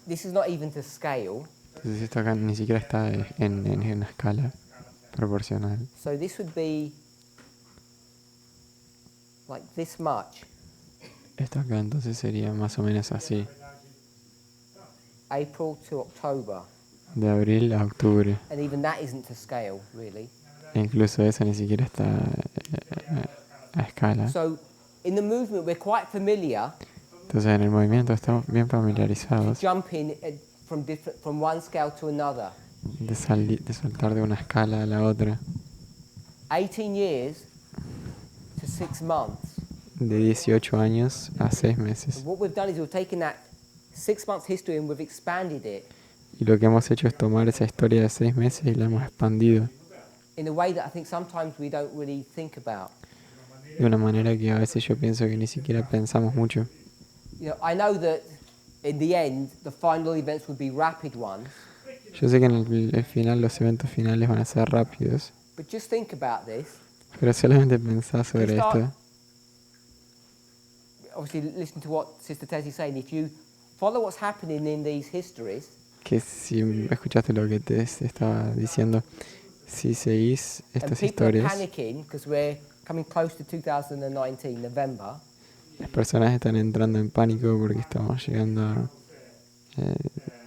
this is not even to scale. Entonces esto acá ni siquiera está en una escala proporcional. So this would be like this much, Esto acá entonces sería más o menos así, April to October. de abril a octubre. And even that isn't to scale, really. E incluso eso ni siquiera está a escala. So in the movement, we're quite familiar Entonces en el movimiento estamos bien familiarizados jumping from one scale to another. de saltar de una escala a la otra, 18 years to 6 months. de 18 años a 6 meses. And what we've done is we've taken that 6 months history and we've expanded it Y lo que hemos hecho es tomar esa historia de 6 meses y la hemos expandido in a way that I think sometimes we don't really think about. de una manera que a veces yo pienso que ni siquiera pensamos mucho. You know, I know that in the end, the final events would be rapid ones, Yo sé que en el final los eventos finales van a ser rápidos, but just think about this. Pero solamente pensá You sobre start, esto. obviously, listen to what Sister Tessie's saying. If you follow what's happening in these histories, Que si escuchaste lo que te estaba diciendo, si seguís and estas people are historias, panicking because we're coming close to 2019, November, las personas están entrando en pánico porque estamos llegando a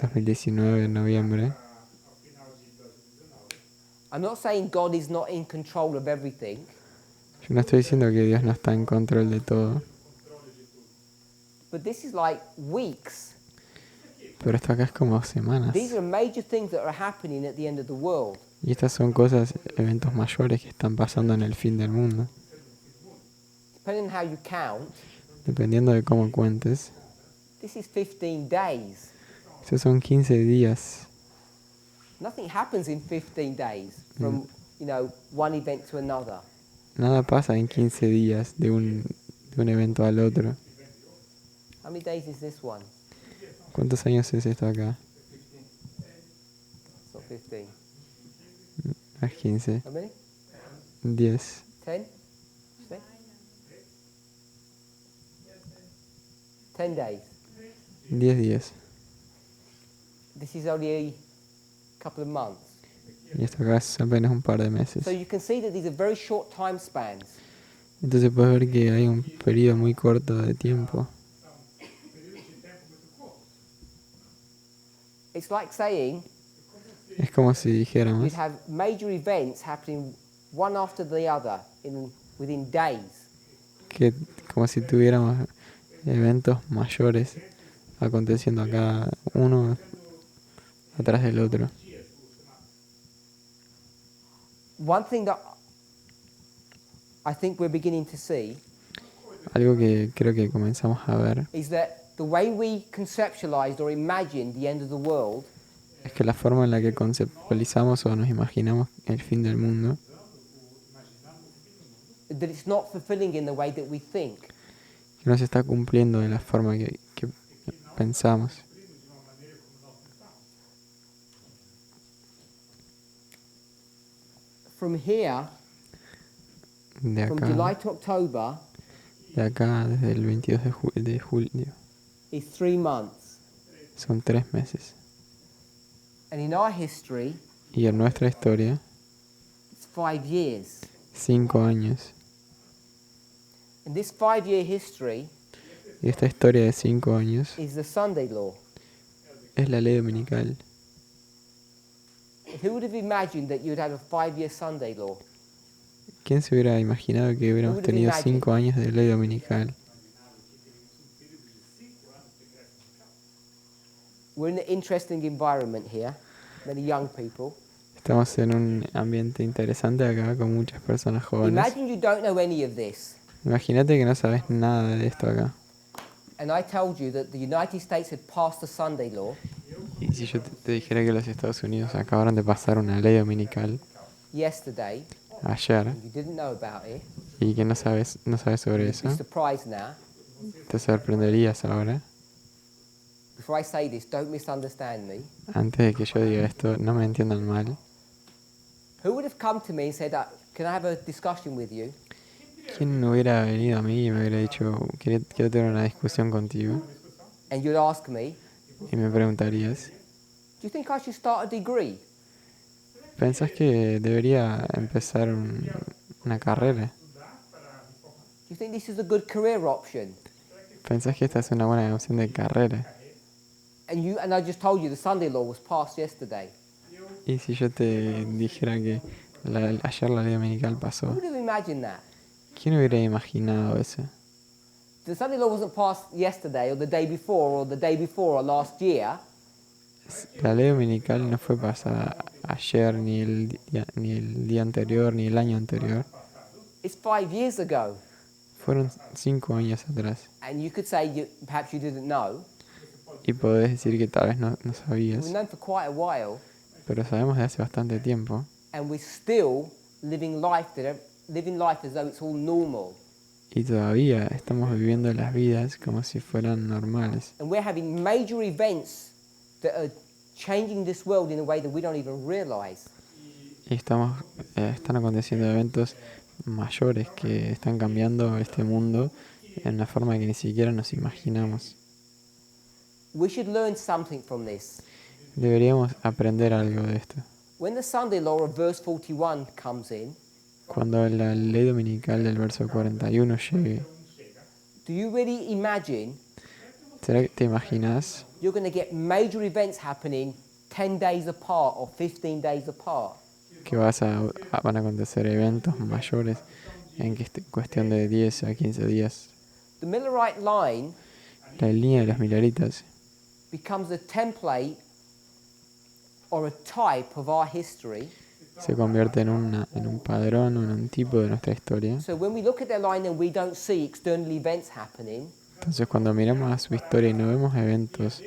2019 en noviembre. I'm not saying God is not in control of everything, Yo no estoy diciendo que Dios no está en control de todo, but this is like weeks. pero esto acá es como semanas. These are major things that are happening at the end of the world. Y estas son cosas, eventos mayores que están pasando en el fin del mundo. Depending on how you count, Dependiendo de cómo cuentes, this is 15 days. esos son 15 días. Nothing happens in 15 days from, one event to another. Nada pasa en 15 días de un evento al otro. How many days is this one? ¿Cuántos años es esto acá? It's not 15. No es 15. How many? 10. 10? 10 days. 10 días. This is only a couple of months. Y esto acá es apenas un par de meses. So you can see that these are very short time spans. Entonces puedes ver que hay un periodo muy corto de tiempo. It's like saying Es como si dijéramos you'd have major events happening one after the other within days. que como si tuviéramos eventos mayores aconteciendo acá uno atrás del otro. One thing that I think we're beginning to see Algo que creo que comenzamos a ver is that the way we conceptualized or imagined the end of the world es que la forma en la que conceptualizamos o nos imaginamos el fin del mundo, that it's not fulfilling in the way that we think. que no se está cumpliendo de la forma que pensamos. From here, De from July acá, to October, desde el 22 de julio, is 3 months. son 3 meses. And in our history, Y en nuestra historia, it's 5 years. 5 años. And this 5-year history Y esta historia de 5 años is the Sunday law. es la ley dominical. Who would have imagined that you'd have a 5-year Sunday law? ¿Quién se hubiera imaginado que hubiéramos tenido 5 años de ley dominical? We're in an interesting environment here, many young people. Estamos en un ambiente interesante acá con muchas personas jóvenes. Imagine you don't know any of this, Imagínate que no sabes nada de esto acá. and I told you that the United States had passed the Sunday law Y si yo te dijera que los Estados Unidos acabaron de pasar una ley dominical yesterday, ayer and you didn't know about it, y que no sabes sobre you'd eso, be surprised now. te sorprenderías ahora. Before I say this, don't misunderstand me. Antes de que yo diga esto, no me entiendan mal. Who would have come to me and said, can I have a discussion with you? ¿Quién hubiera venido a mí y me hubiera dicho, quiero tener una discusión contigo? And you'd ask me, Y me preguntarías, do you think I should start a degree? ¿pensás que debería empezar una carrera? Do you think this is a good career option? ¿Pensás que esta es una buena opción de carrera? And I just told you the Sunday law was passed yesterday. Y si yo te dijera que ayer la ley dominical Who pasó, would have imagined that? ¿quién hubiera imaginado eso? The Sunday law wasn't passed yesterday or the day before or last year. La ley dominical no fue pasada ayer, ni el día anterior, ni el año anterior. It's 5 years ago. Fueron 5 años atrás. And you could say perhaps you didn't know. Y podés decir que tal vez no sabías, We've known for quite a while, pero sabemos de hace bastante tiempo. and we're still living life as though it's all normal. Y todavía estamos viviendo las vidas como si fueran normales. And we're having major events that are changing this world in a way that we don't even realize. Y están aconteciendo eventos mayores que están cambiando este mundo en una forma que ni siquiera nos imaginamos. We should learn something from this. Deberíamos aprender algo de esto. When the Sunday law of verse 41 comes in, Cuando la ley dominical del verso 41 llegue, do you really imagine ¿será que te imaginas you're going to get major events happening 10 days apart or 15 days apart? que van a acontecer eventos mayores en cuestión de 10 a 15 días? The Millerite line La línea de los mileritas becomes a template or a type of our history. se convierte en un padrón o en un tipo de nuestra historia. So when we look at their line and we don't see external events happening, Entonces cuando miramos a su historia y no vemos eventos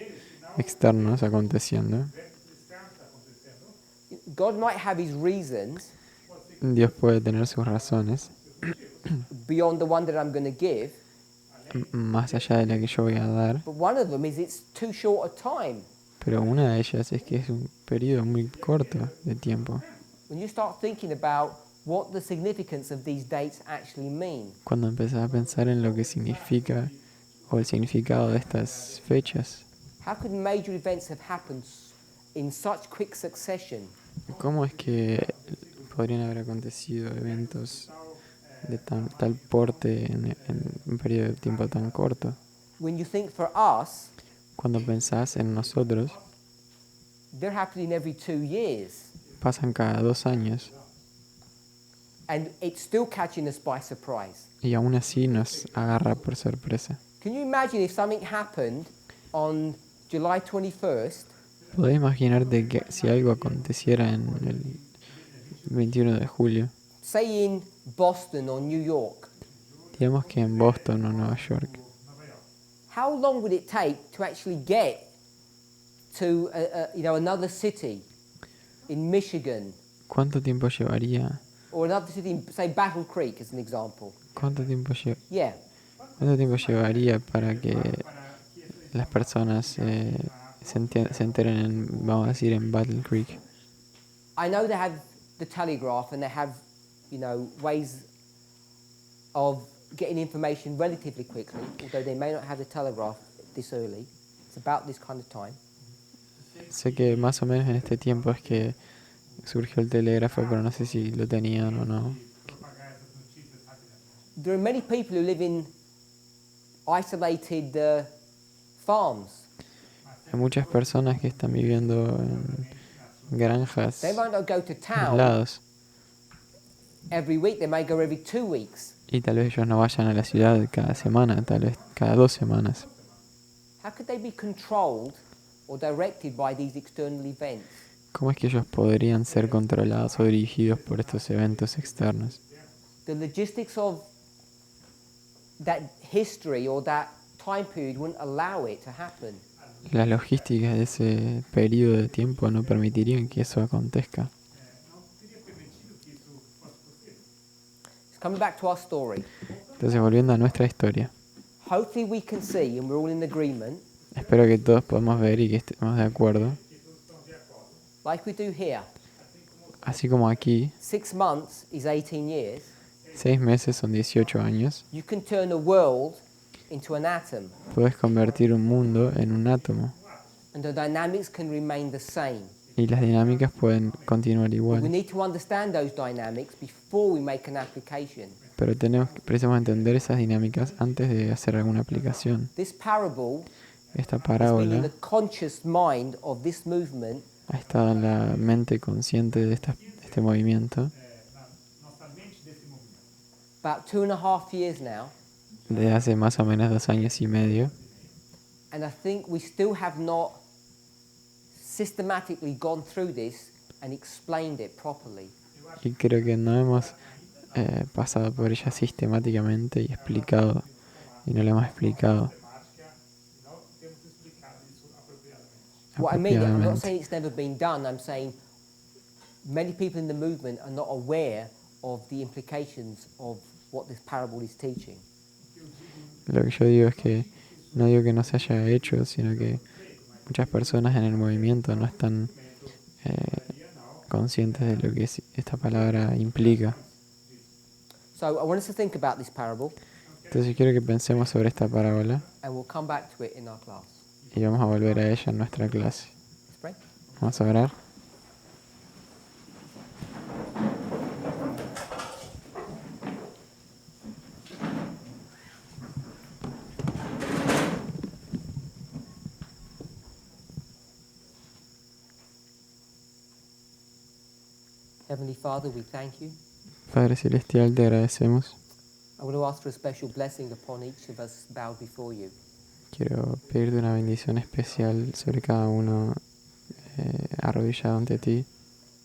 externos aconteciendo, God might have his reasons Dios puede tener sus razones beyond the one that I'm going to give, más allá de la que yo voy a dar, but one of them is it's too short a time. pero una de ellas es que es un periodo muy corto de tiempo. When you start thinking about what the significance of these dates actually mean, Cuando empezás a pensar en lo que significa o el significado de estas fechas, how could major events have happened in such quick succession? ¿cómo es que podrían haber acontecido eventos de tal porte en un periodo de tiempo tan corto? When you think for us, Cuando pensás en nosotros, they're happening every 2 years, pasan cada 2 años and it's still catching us by surprise. y aún así nos agarra por sorpresa. Can you imagine if something happened on July 21st ¿Podés imaginarte que si algo aconteciera en el 21 de julio, say in Boston or New York? digamos que en Boston o Nueva York, How long would it take to actually get to another city in Michigan ¿cuánto tiempo llevaría? or another city in, say, Battle Creek as an example? ¿Cuánto tiempo Yeah. llevaría para que las personas se enteren en, vamos a decir, en Battle Creek? I know they have the telegraph and they have, ways of getting information relatively quickly, although they may not have the telegraph this early. It's about this kind of time. Sé que más o menos en este tiempo es que surgió el telégrafo, pero no sé si lo tenían o no. There are many people who live in isolated farms. Hay muchas personas que están viviendo en granjas They might not go to town aislados every week, they may go every 2 weeks. y tal vez ellos no vayan a la ciudad cada semana, tal vez cada 2 semanas. How could they be controlled or directed by these external events? ¿Cómo es que ellos podrían ser controlados o dirigidos por estos eventos externos? The logistics of that history or that time period wouldn't allow it to happen. Las logísticas de ese periodo de tiempo no permitirían que eso acontezca. Coming back to our story, Entonces, volviendo a nuestra historia, hopefully we can see, and we're all in agreement, espero que todos podamos ver y que estemos de acuerdo, like we do here. así como aquí, 6 months is 18 years. 6 meses son 18 años, You can turn a world into an atom, puedes convertir un mundo en un átomo and the dynamics can remain the same. y las dinámicas pueden continuar We igual. need to understand those dynamics before we make an application. Pero precisamos entender esas dinámicas antes de hacer alguna aplicación. This parable Esta has been in parábola the conscious mind of this movement ha estado en la mente consciente de este movimiento about 2.5 years now, de hace más o menos 2 años y medio. and I think we still have not systematically gone through this and explained it properly. Y creo que no hemos pasado por ella sistemáticamente y explicado, y no la hemos explicado What I mean, I'm not apropiadamente. saying it's never been done, I'm saying many people in the movement are not aware of the implications of what this parable is teaching. Lo que yo digo es que no digo que no se haya hecho, sino que muchas personas en el movimiento no están conscientes de lo que esta palabra implica. So I want us to think about this parable, Entonces quiero que pensemos sobre esta parábola and we'll come back to it in our class. y vamos a volver a ella en nuestra clase. Let's pray. Vamos a orar. Heavenly Father, we thank you. Padre Celestial, te agradecemos. I want to ask for a special blessing upon each of us bowed before you. Quiero pedirte una bendición especial sobre cada uno arrodillado ante ti.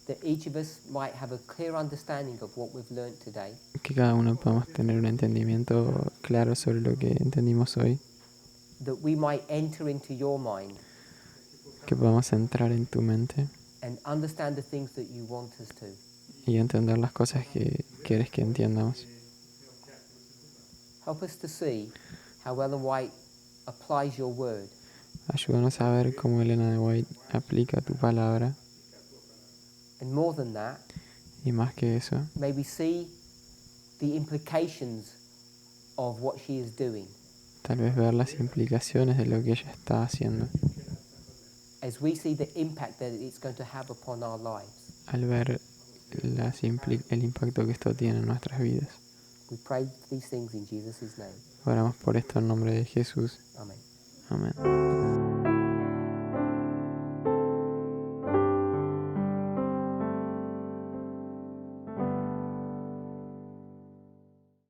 That each of us might have a clear understanding of what we've learned today. Que cada uno podamos tener un entendimiento claro sobre lo que entendimos hoy. That we might enter into your mind. Que podamos entrar en tu mente. And understand the things that you want us to. Y entender las cosas que quieres que entiendamos. Help us to see how Ellen White applies your word. Ayúdanos a ver cómo Elena de White aplica tu palabra. And more than that, y más que eso, may we see the implications of what she is doing. Tal vez ver las implicaciones de lo que ella está haciendo. As we see the impact that it's going to have upon our lives. Al ver el impacto que esto tiene en nuestras vidas. We pray these things in Jesus' name. Oramos por esto en nombre de Jesús. Amén. Amén.